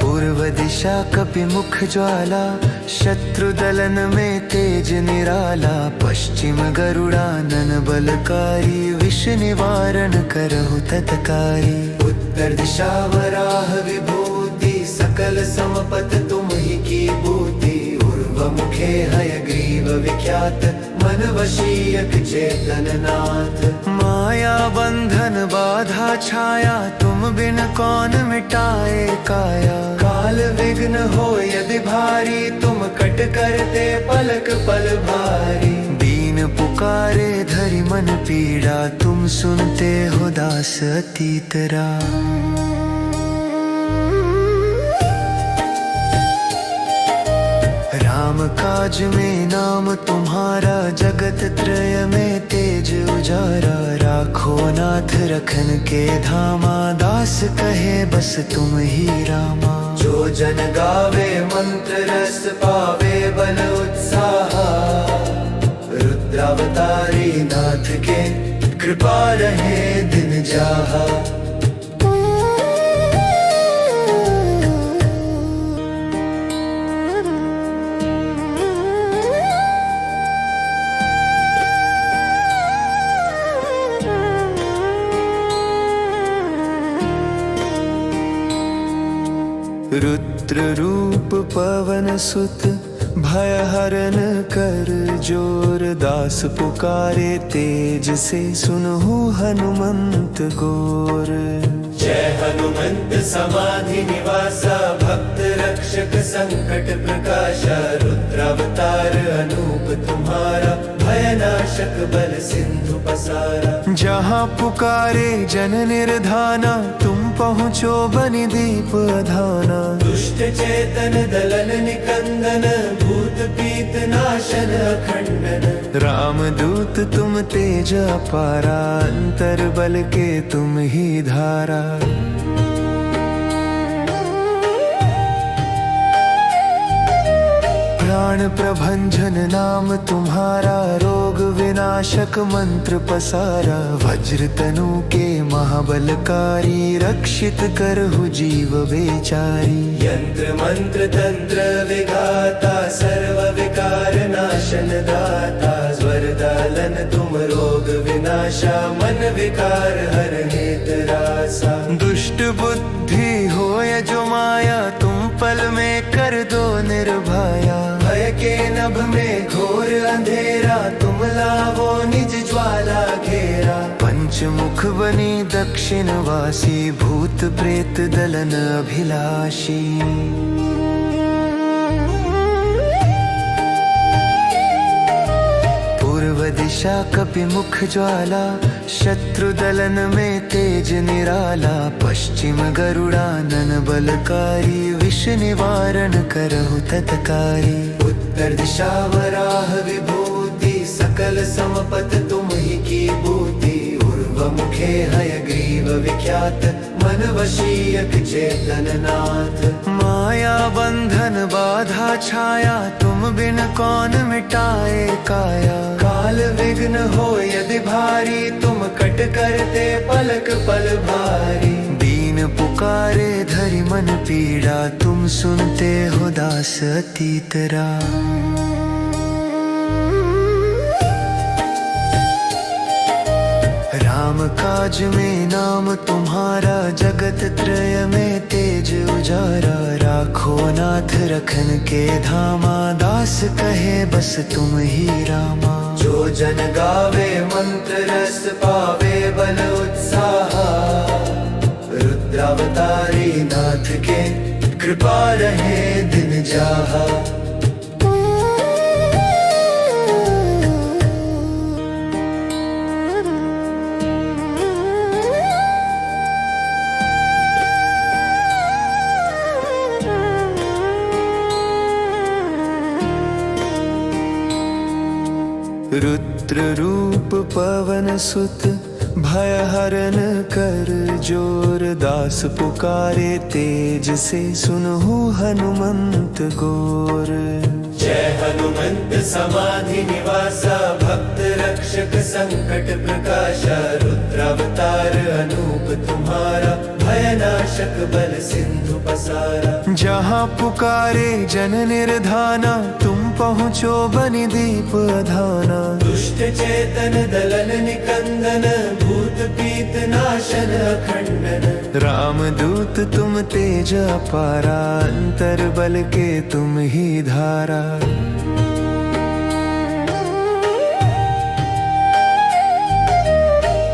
पूर्व दिशा कपिमुख ज्वाला शत्रु दलन में तेज निराला। पश्चिम गरुड़ानन बलकारी विष निवारण करहु तत्कारी। उत्तर दिशा वराह विभूति सकल समपत तुम ही की बूती। उर्व मुखे हयग्रीव विख्यात मन वशीयक चेतन नाथ। माया बंधन बाधा छाया तुम बिन कौन मिटाए काया। काल विघ्न हो यदि भारी तुम कट करते पलक पल भारी। दीन पुकारे धरि मन पीड़ा तुम सुनते हो दास अतीतरा। राम काज में नाम तुम्हारा जगत त्रय में तेज उजारा। राखो नाथ रखन के धामा दास कहे बस तुम ही रामा। जो जन गावे मंत्र रस पावे बल उत्साह। रुद्रावतारी नाथ के कृपा रहे दिन जाहा। रुद्र रूप पवन सुत भय हरण कर जोर। दास पुकारे तेज से सुनहु हनुमंत गोर। जय हनुमंत समाधि निवासा भक्त रक्षक संकट प्रकाशा। रुद्रावतार अनूप तुम्हारा भयनाशक बल सिंधु पसारा। जहाँ पुकारे जन निर्धाना तुम पहुँचो बनि दीप अधाना। दुष्ट चेतन दलन निकंदन भूत पीत नाशन अखंडन। राम दूत तुम तेज अपारा अंतर बल के तुम ही धारा। प्राण प्रभंजन नाम तुम्हारा रोग विनाशक मंत्र पसारा। वज्र तनु के महाबलकारी रक्षित करहु जीव बेचारी। यंत्र मंत्र तंत्र विघाता सर्व विकार नाशन दाता। स्वरदालन तुम रोग विनाशा मन विकार हरने तरासा। दुष्ट बुद्धि होय जो माया तुम पल में कर दो निर्भया। भय के नभ में घोर अंधेरा तुम लावो निज ज्वाला घेरा। पंचमुख बनी दक्षिणवासी भूत प्रेत दलन अभिलाषी। पूर्व दिशा कपिमुख ज्वाला शत्रु दलन में तेज निराला। पश्चिम गरुड़ानन बलकारी विष निवारण करहु तत्कारी। उत्तर दिशा वराह विभूति सकल समपत तुम ही की बूती। उर्व मुखे हयग्रीव विख्यात मन वशीयक चेतन नाथ। माया बंधन बाधा छाया तुम बिन कौन मिटाए काया। काल विघ्न हो यदि भारी तुम कट करते पलक पल भारी। दीन पुकारे धरि मन पीड़ा तुम सुनते हो दास अतीतरा। राम काज में नाम तुम्हारा जगत त्रय में तेज उजारा। राखो नाथ रखन के धामा दास कहे बस तुम ही रामा। जो जन गावे मंत्र रस पावे बल उत्साह। रुद्रावतारी नाथ के कृपा रहे दिन जाहा। रुद्र रूप पवन सुत भय हरण कर जोर। दास पुकारे तेज से सुनहु हनुमंत गोर। जय हनुमंत समाधि निवासा भक्त रक्षक संकट प्रकाशा रुद्रावतार अनूप तुम्हारा भयनाशक बल सिंधु पसारा। जहाँ पुकारे जन निर्धाना तुम पहुँचो बनि दीप अधाना। दुष्ट चेतन दलन निकंदन भूत पीत नाशन अखंडन। रामदूत तुम तेज अपारा अंतर बल के तुम ही धारा।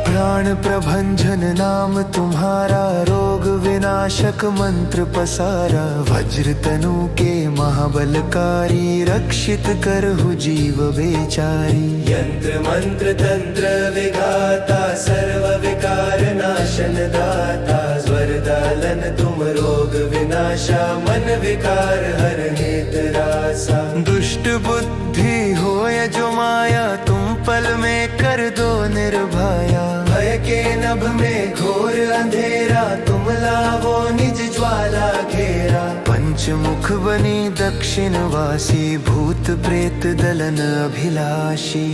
प्राण प्रभंजन नाम तुम्हारा रोग विनाशक मंत्र पसारा। वज्र तनु के महाबलकारी रक्षित करहु जीव बेचारी। यंत्र मंत्र तंत्र विघाता सर्व विकार नाशन दाता। वरदालन तुम रोग विनाशा मन विकार हरने त्रासा। दुष्ट बुद्धि होय जो माया तुम पल में कर दो निर्भया। भय के नभ में घोर अंधेरा तुम लावो निज ज्वाला घेरा। पंचमुख बनी दक्षिण वासी भूत प्रेत दलन अभिलाषी।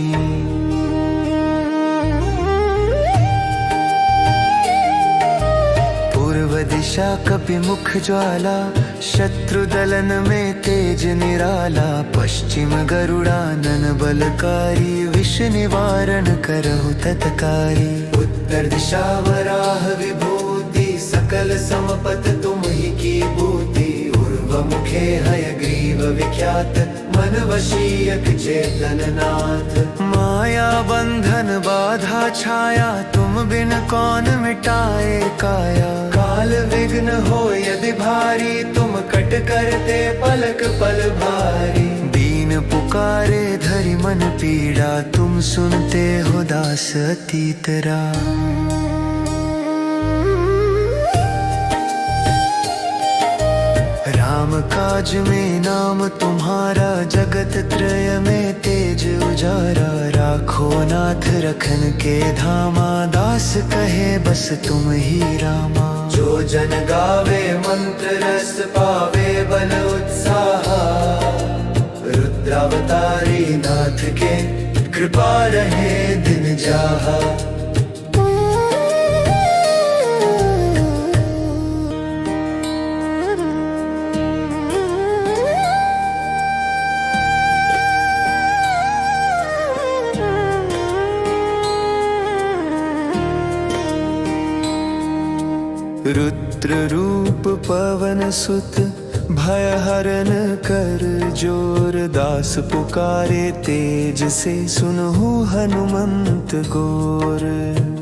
पूर्व दिशा कपि मुख ज्वाला शत्रु दलन में तेज निराला। पश्चिम गरुड़ानन बलकारी विष निवारण करहु तत्कारी। उत्तर दिशा वराह विभूति सकल समपत तुम ही की बूती। उर्व मुखे हयग्रीव विख्यात मन वशीयक चेतन नाथ। माया बंधन बाधा छाया तुम बिन कौन मिटाए काया। काल विघ्न हो यदि भारी तुम कट करते पलक पल भारी। दीन पुकारे धरि मन पीड़ा तुम सुनते हो दास अतीतरा। राम काज में नाम तुम्हारा जगत त्रय में तेज उजारा। राखो नाथ रखन के धामा दास कहे बस तुम ही रामा। जो जन गावे मंत्र रस पावे बल उत्साह। रुद्रावतारी नाथ के कृपा रहे दिन जाहा। रुद्र रूप पवन सुत भय हरन कर जोर। दास पुकारे तेज से सुनहु हनुमंत गोर।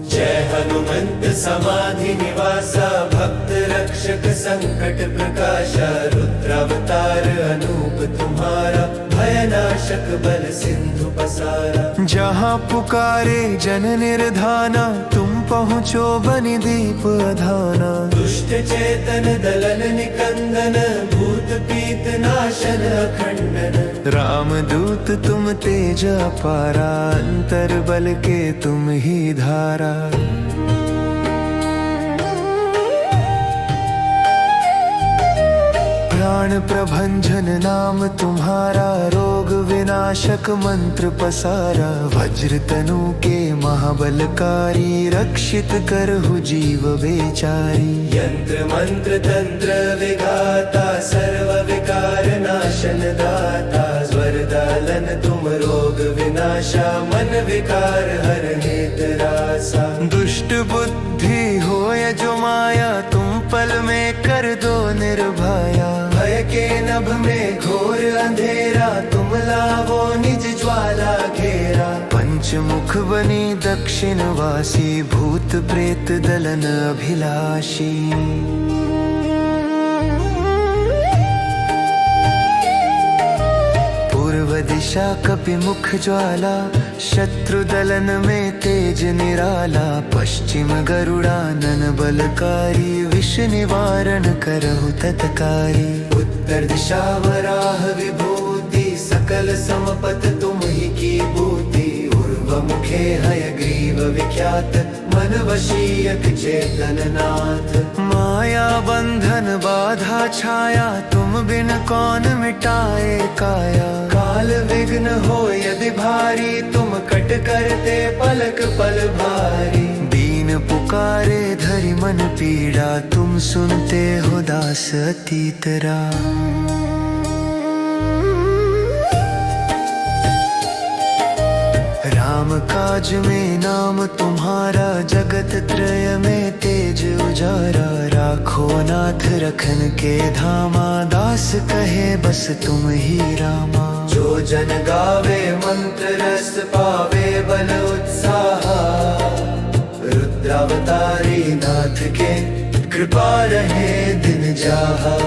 जय हनुमंत समाधि निवासा भक्त रक्षक संकट प्रकाशा। रुद्रावतार अनूप तुम्हारा भयनाशक बल सिंधु पसारा। जहाँ पुकारे जन निर्धाना तुम पहुँचो बनि दीप अधाना। दुष्ट चेतन दलन निकंदन भूत पीत नाशन अखंडन। रामदूत तुम तेज अपारा अंतर बल के तुम ही धारा। प्राण प्रभंजन नाम तुम्हारा रोग विनाशक मंत्र पसारा। वज्र तनु के महाबलकारी रक्षित करहु जीव बेचारी। यंत्र मंत्र तंत्र विघाता सर्व विकार नाशन दाता। वरदालन तुम रोग विनाशा मन विकार हरने त्रासा। दुष्ट बुद्धि होय जो माया तुम पल में कर दो निर्भया। भय के नभ में घोर अंधेरा तुम लावो निज ज्वाला घेरा। पंचमुख बनी दक्षिण वासी भूत प्रेत दलन अभिलाषी। पूर्व दिशा कपि मुख ज्वाला शत्रु दलन में तेज निराला। पश्चिम गरुड़ानन बलकारी विष निवारण करहु तत्कारी। उत्तर दिशा वराह विभूति सकल समपत तुम ही की बूती। उर्व मुखे हयग्रीव विख्यात मन वशीयक चेतन नाथ। माया बंधन बाधा छाया, तुम बिन कौन मिटाए काया। काल विघ्न हो यदि भारी, तुम कट करते पलक पल भारी। दीन पुकारे धरि मन पीड़ा, तुम सुनते हो दास अतीतरा। राम काज में नाम तुम्हारा, जगत त्रय में तेज उजारा। राखो नाथ रखन के धामा, दास कहे बस तुम ही रामा। जो जन गावे मंत्र रस, पावे बल उत्साह। रुद्रावतारी नाथ के कृपा रहे दिन जाहा।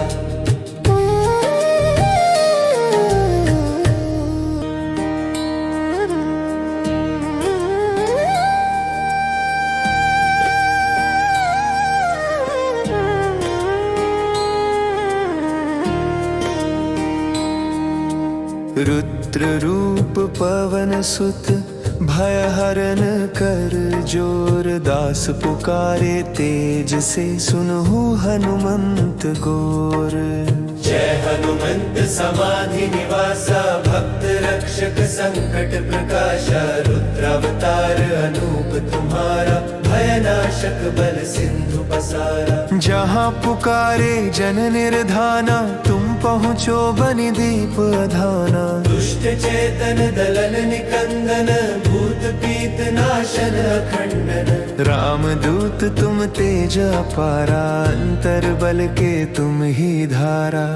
रुद्र रूप पवन सुत, भय हरन कर जोर। दास पुकारे तेज से, सुनहु हनुमंत गोर। जय हनुमंत समाधि निवासा, भक्त रक्षक संकट प्रकाशा। रुद्रावतार अनूप तुम्हारा, भयनाशक बल सिंधु पसारा। जहाँ पुकारे जन निर्धाना, तुम पहुँचो बनि दीप अधाना। दुष्ट चेतन दलन निकंदन, भूत पीत नाशन अखंडन। राम दूत तुम तेज अपारा, अंतर बल के तुम ही धारा।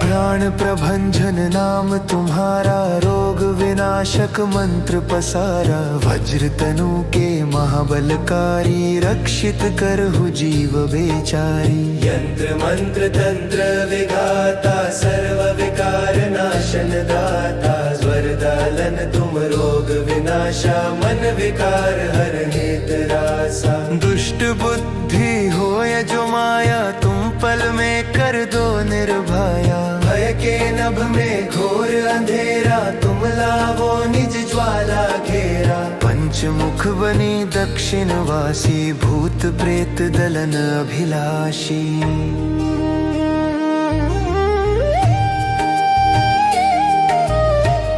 प्राण प्रभंजन नाम तुम्हारा, रोग विनाशक मंत्र पसारा। वज्र तनु के महाबलकारी, रक्षित करहु जीव बेचारी। यंत्र मंत्र तंत्र विघाता, सर्व विकार नाशन दाता। वरदालन तुम रोग विनाशा, मन विकार हरने त्रासा। दुष्ट बुद्धि होय जो माया, तुम पल में कर दो निर्भया। भय के नभ में घोर अंधेरा, तुम लावो निज ज्वाला घेरा। पंचमुख बनी दक्षिणवासी, भूत प्रेत दलन अभिलाषी।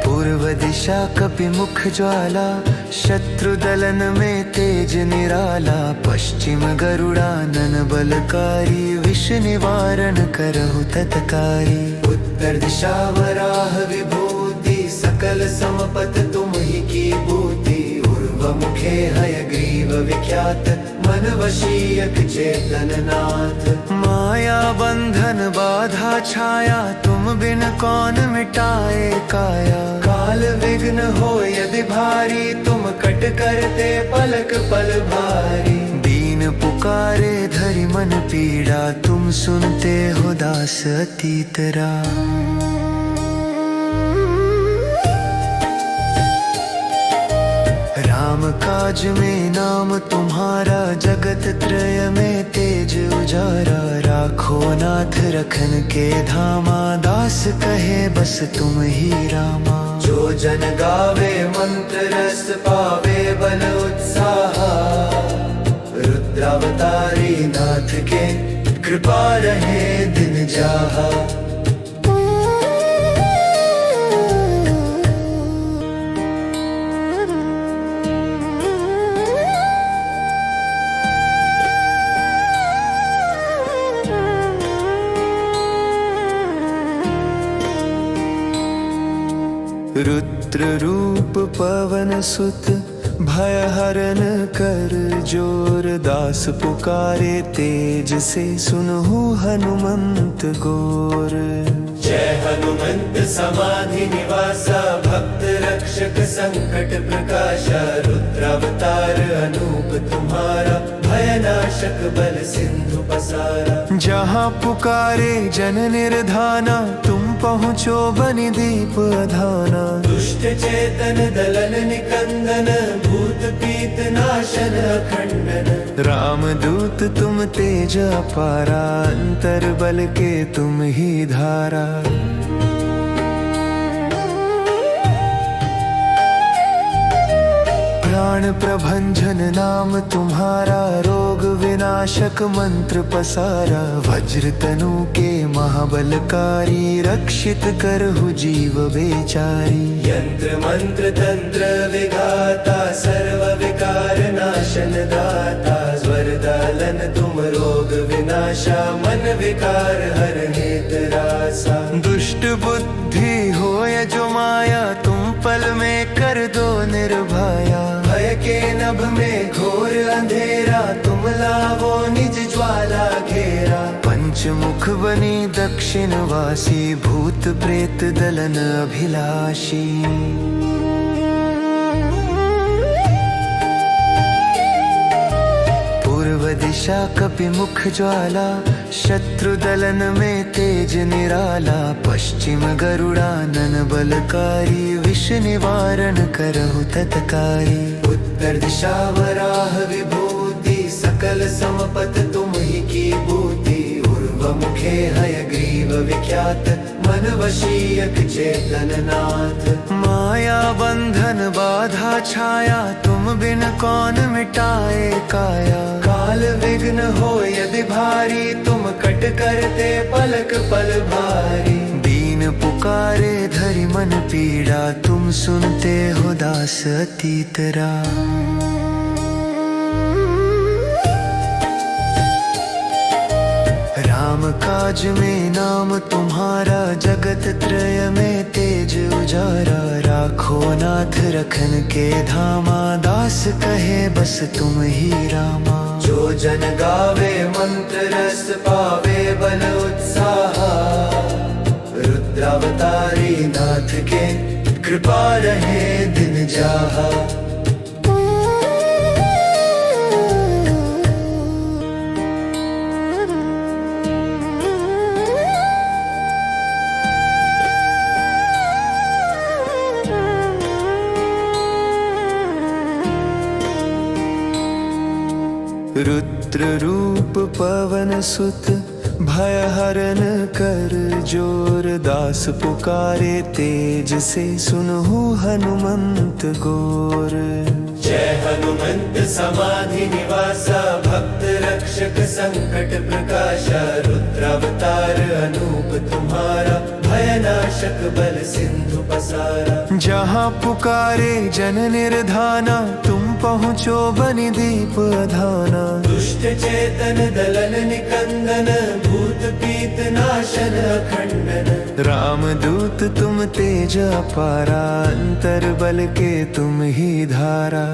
पूर्व दिशा कपिमुख ज्वाला, शत्रु दलन में तेज निराला। पश्चिम गरुड़ानन बलकारी, विष निवारण करहु तत्कारी। उत्तर दिशा वराह विभूति, सकल समपत तुम ही की बूति। उर्व मुखे हयग्रीव विख्यात, मन वशीयक चेतन नाथ। माया बंधन बाधा छाया, तुम बिन कौन मिटाए काया। काल विघ्न हो यदि भारी, तुम कट करते पलक पल भारी। दीन पुकारे धरि मन पीड़ा, तुम सुनते हो दास अतीतरा। राम काज में नाम तुम्हारा, जगत त्रय में तेज उजारा। राखो नाथ रखन के धामा, दास कहे बस तुम ही रामा। जो जन गावे मंत्र रस, पावे बल उत्साह। रुद्रावतारी नाथ के कृपा रहे दिन जाहा। रुद्र रूप पवन सुत, भय हरन कर जोर। दास पुकारे तेज से, सुनहु हनुमंत गोर। जय हनुमंत समाधि निवासा, भक्त रक्षक संकट प्रकाशा। रुद्रावतार अनूप तुम्हारा, भयनाशक बल सिंधु पसारा। जहाँ पुकारे जन निर्धाना, तुम पहुँचो बनि दीप अधाना। दुष्ट चेतन दलन निकंदन, भूत पीत नाशन अखंडन। राम दूत तुम तेज अपारा, अंतर बल के तुम ही धारा। प्राण प्रभंजन नाम तुम्हारा, रोग विनाशक मंत्र पसारा। वज्र तनु के महाबलकारी, रक्षित करहु जीव बेचारी। यंत्र मंत्र तंत्र विघाता, सर्व विकार नाशन दाता। वरदालन तुम रोग विनाशा, मन विकार हरने त्रासा। दुष्ट बुद्धि होय जो माया, तुम पल में कर दो निर्भया। भय के नभ में घोर अंधेरा, तुम लावो निज ज्वाला घेरा। पंचमुख बनी दक्षिणवासी, भूत प्रेत दलन अभिलाषी। पूर्व दिशा कपिमुख ज्वाला, शत्रु दलन में तेज निराला। पश्चिम गरुड़ानन बलकारी, विष निवारण करहु तत्कारी। उत्तर दिशा वराह विभूति, सकल समपत तुम ही की बूती। उर्व मुखे हयग्रीव विख्यात, मन वशीयक चेतन नाथ। माया बंधन बाधा छाया, तुम बिन कौन मिटाए काया। काल विघ्न हो यदि भारी, तुम कट करते पलक पल भारी। दीन पुकारे धरि मन पीड़ा, तुम सुनते हो दास अतीतरा। राम काज में नाम तुम्हारा, जगत त्रय में तेज उजारा। राखो नाथ रखन के धामा, दास कहे बस तुम ही रामा। जो जन गावे मंत्र रस, पावे बल उत्साह। रुद्रावतारी नाथ के, कृपा रहे दिन जाहा। रुद्र रूप पवन सुत, भय हरन कर जोर। दास पुकारे तेज से, सुनहु हनुमंत गोर। जय हनुमंत समाधि निवासा, भक्त रक्षक संकट प्रकाशा। रुद्रावतार अनूप तुम्हारा, भयनाशक बल सिंधु पसारा। जहाँ पुकारे जन निर्धाना, तुम पहुँचो बनि दीप अधाना। दुष्ट चेतन दलन निकंदन, भूत पीत नाशन अखंडन। राम दूत तुम तेज अपारा, अंतर बल के तुम ही धारा।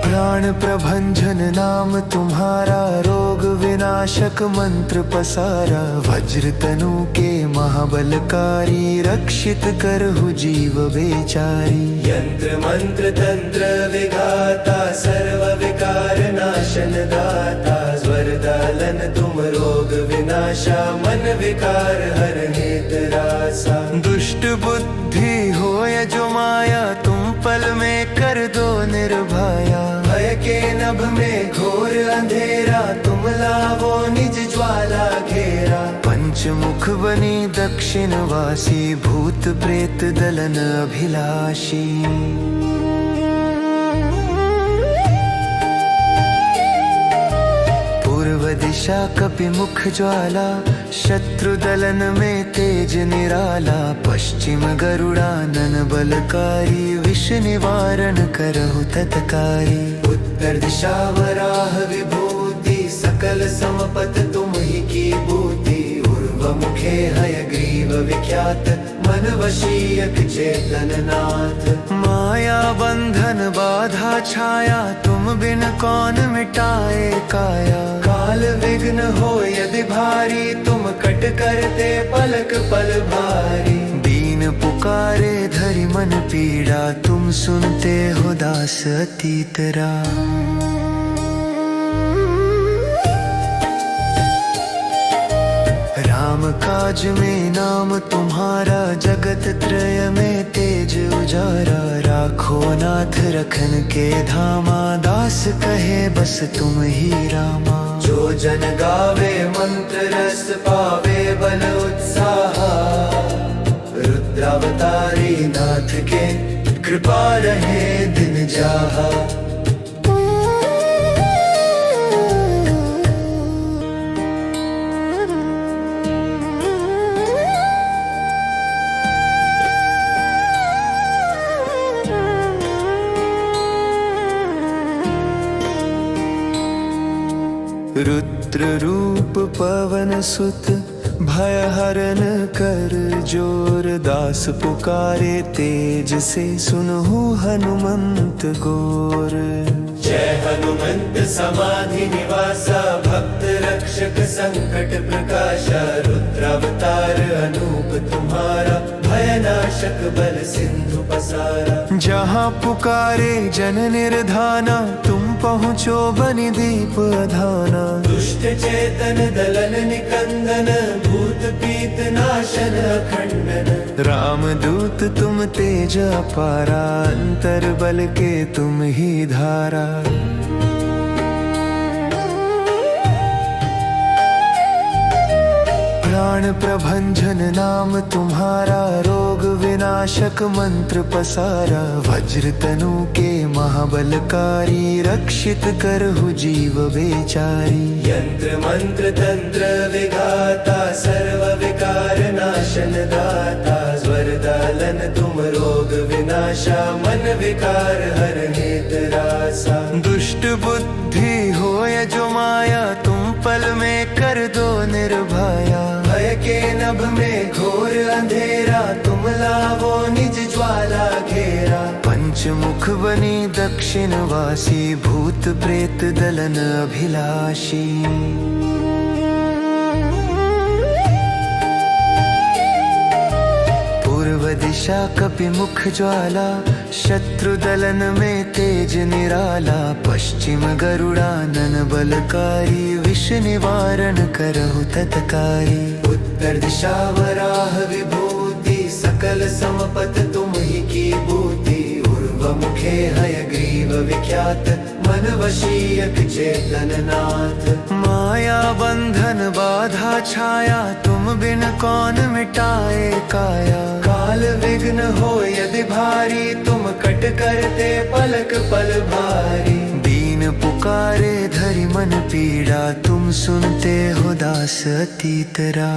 प्राण प्रभंजन नाम तुम्हारा, रोग विनाशक मंत्र पसारा। वज्र तनु के महाबलकारी, रक्षित करहु जीव बेचारी। यंत्र मंत्र तंत्र विघाता, सर्व विकार नाशन दाता। वरदालन तुम रोग विनाशा, मन विकार हरने त्रासा। दुष्ट बुद्धि होय जो माया, तुम पल में कर दो निर्भया। भय के नभ में घोर अंधेरा, तुम लावो निज ज्वाला घेरा। पंचमुख बनी दक्षिणवासी, भूत प्रेत दलन अभिलाषी। पूर्व दिशा कपिमुख ज्वाला, शत्रु दलन में तेज निराला। पश्चिम गरुड़ानन बलकारी, विष निवारण करहु तत्कारी। उत्तर दिशा वराह विभूति, सकल समपत तुम ही की बूती। उर्व मुखे हयग्रीव विख्यात, मन वशीयक चेतन नाथ। माया बंधन बाधा छाया, तुम बिन कौन मिटाए काया। काल विघ्न हो यदि भारी, तुम कट करते पलक पल भारी। दीन पुकारे धरि मन पीड़ा, तुम सुनते हो दास अतीतरा। राम काज में नाम तुम्हारा, जगत त्रय में तेज उजारा। राखो नाथ रखन के धामा, दास कहे बस तुम ही रामा। जो जन गावे मंत्र रस, पावे बल उत्साह। रुद्रावतारी नाथ के कृपा रहे दिन जहाँ। रुद्र रूप पवन सुत भय हरण कर जोर, दास पुकारे तेज से सुनहु हनुमंत गोर। जय हनुमंत समाधि निवासा, भक्त रक्षक संकट प्रकाशा, रुद्रावतार अनूप तुम्हारा, भयनाशक बल सिंधु पसारा। जहाँ पुकारे जन निर्धाना, तुम पहुँचो बनि दीप अधाना। दुष्ट चेतन दलन निकंदन, भूत पीत नाशन अखंडन। रामदूत तुम तेज अपारा, अंतर बल के तुम ही धारा। प्राण प्रभंजन नाम तुम्हारा, रोग विनाशक मंत्र पसारा। वज्र तनु के महाबलकारी, रक्षित करहु जीव बेचारी। यंत्र मंत्र तंत्र विघाता, सर्व विकार नाशन दाता। स्वर दालन तुम रोग विनाशा, मन विकार हरने त्रासा। दुष्ट बुद्धि होय जो माया, तुम पल में कर दो निर्भया। भय के नभ में घोर अंधेरा, तुम लावो निज ज्वाला घेरा। पंचमुख बनी दक्षिण वासी, भूत प्रेत दलन अभिलाषी। पूर्व दिशा कपि मुख ज्वाला, शत्रु दलन में तेज निराला। पश्चिम गरुड़ानन बलकारी, विष निवारण करहु तत्कारी। उत्तर दिशा वराह विभूति, सकल समपत तुम ही की बूति। उर्व मुखे हयग्रीव विख्यात, मन वशीयक चेतन नाथ। माया बंधन बाधा छाया, तुम बिन कौन मिटाए काया। काल विघ्न हो यदि भारी, तुम कट करते पलक पल भारी। दीन पुकारे धरि मन पीड़ा, तुम सुनते हो दास अतीतरा।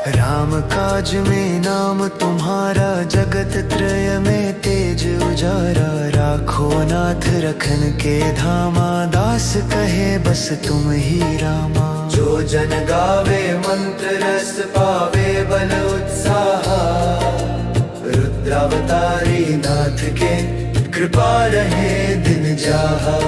राम काज में नाम तुम्हारा, जगत त्रय में तेज उजारा। राखो नाथ रखन के धामा, दास कहे बस तुम ही रामा। जो जन गावे मंत्र रस, पावे बल उत्साह। रुद्रावतारी नाथ के कृपा रहे दिन जहाँ।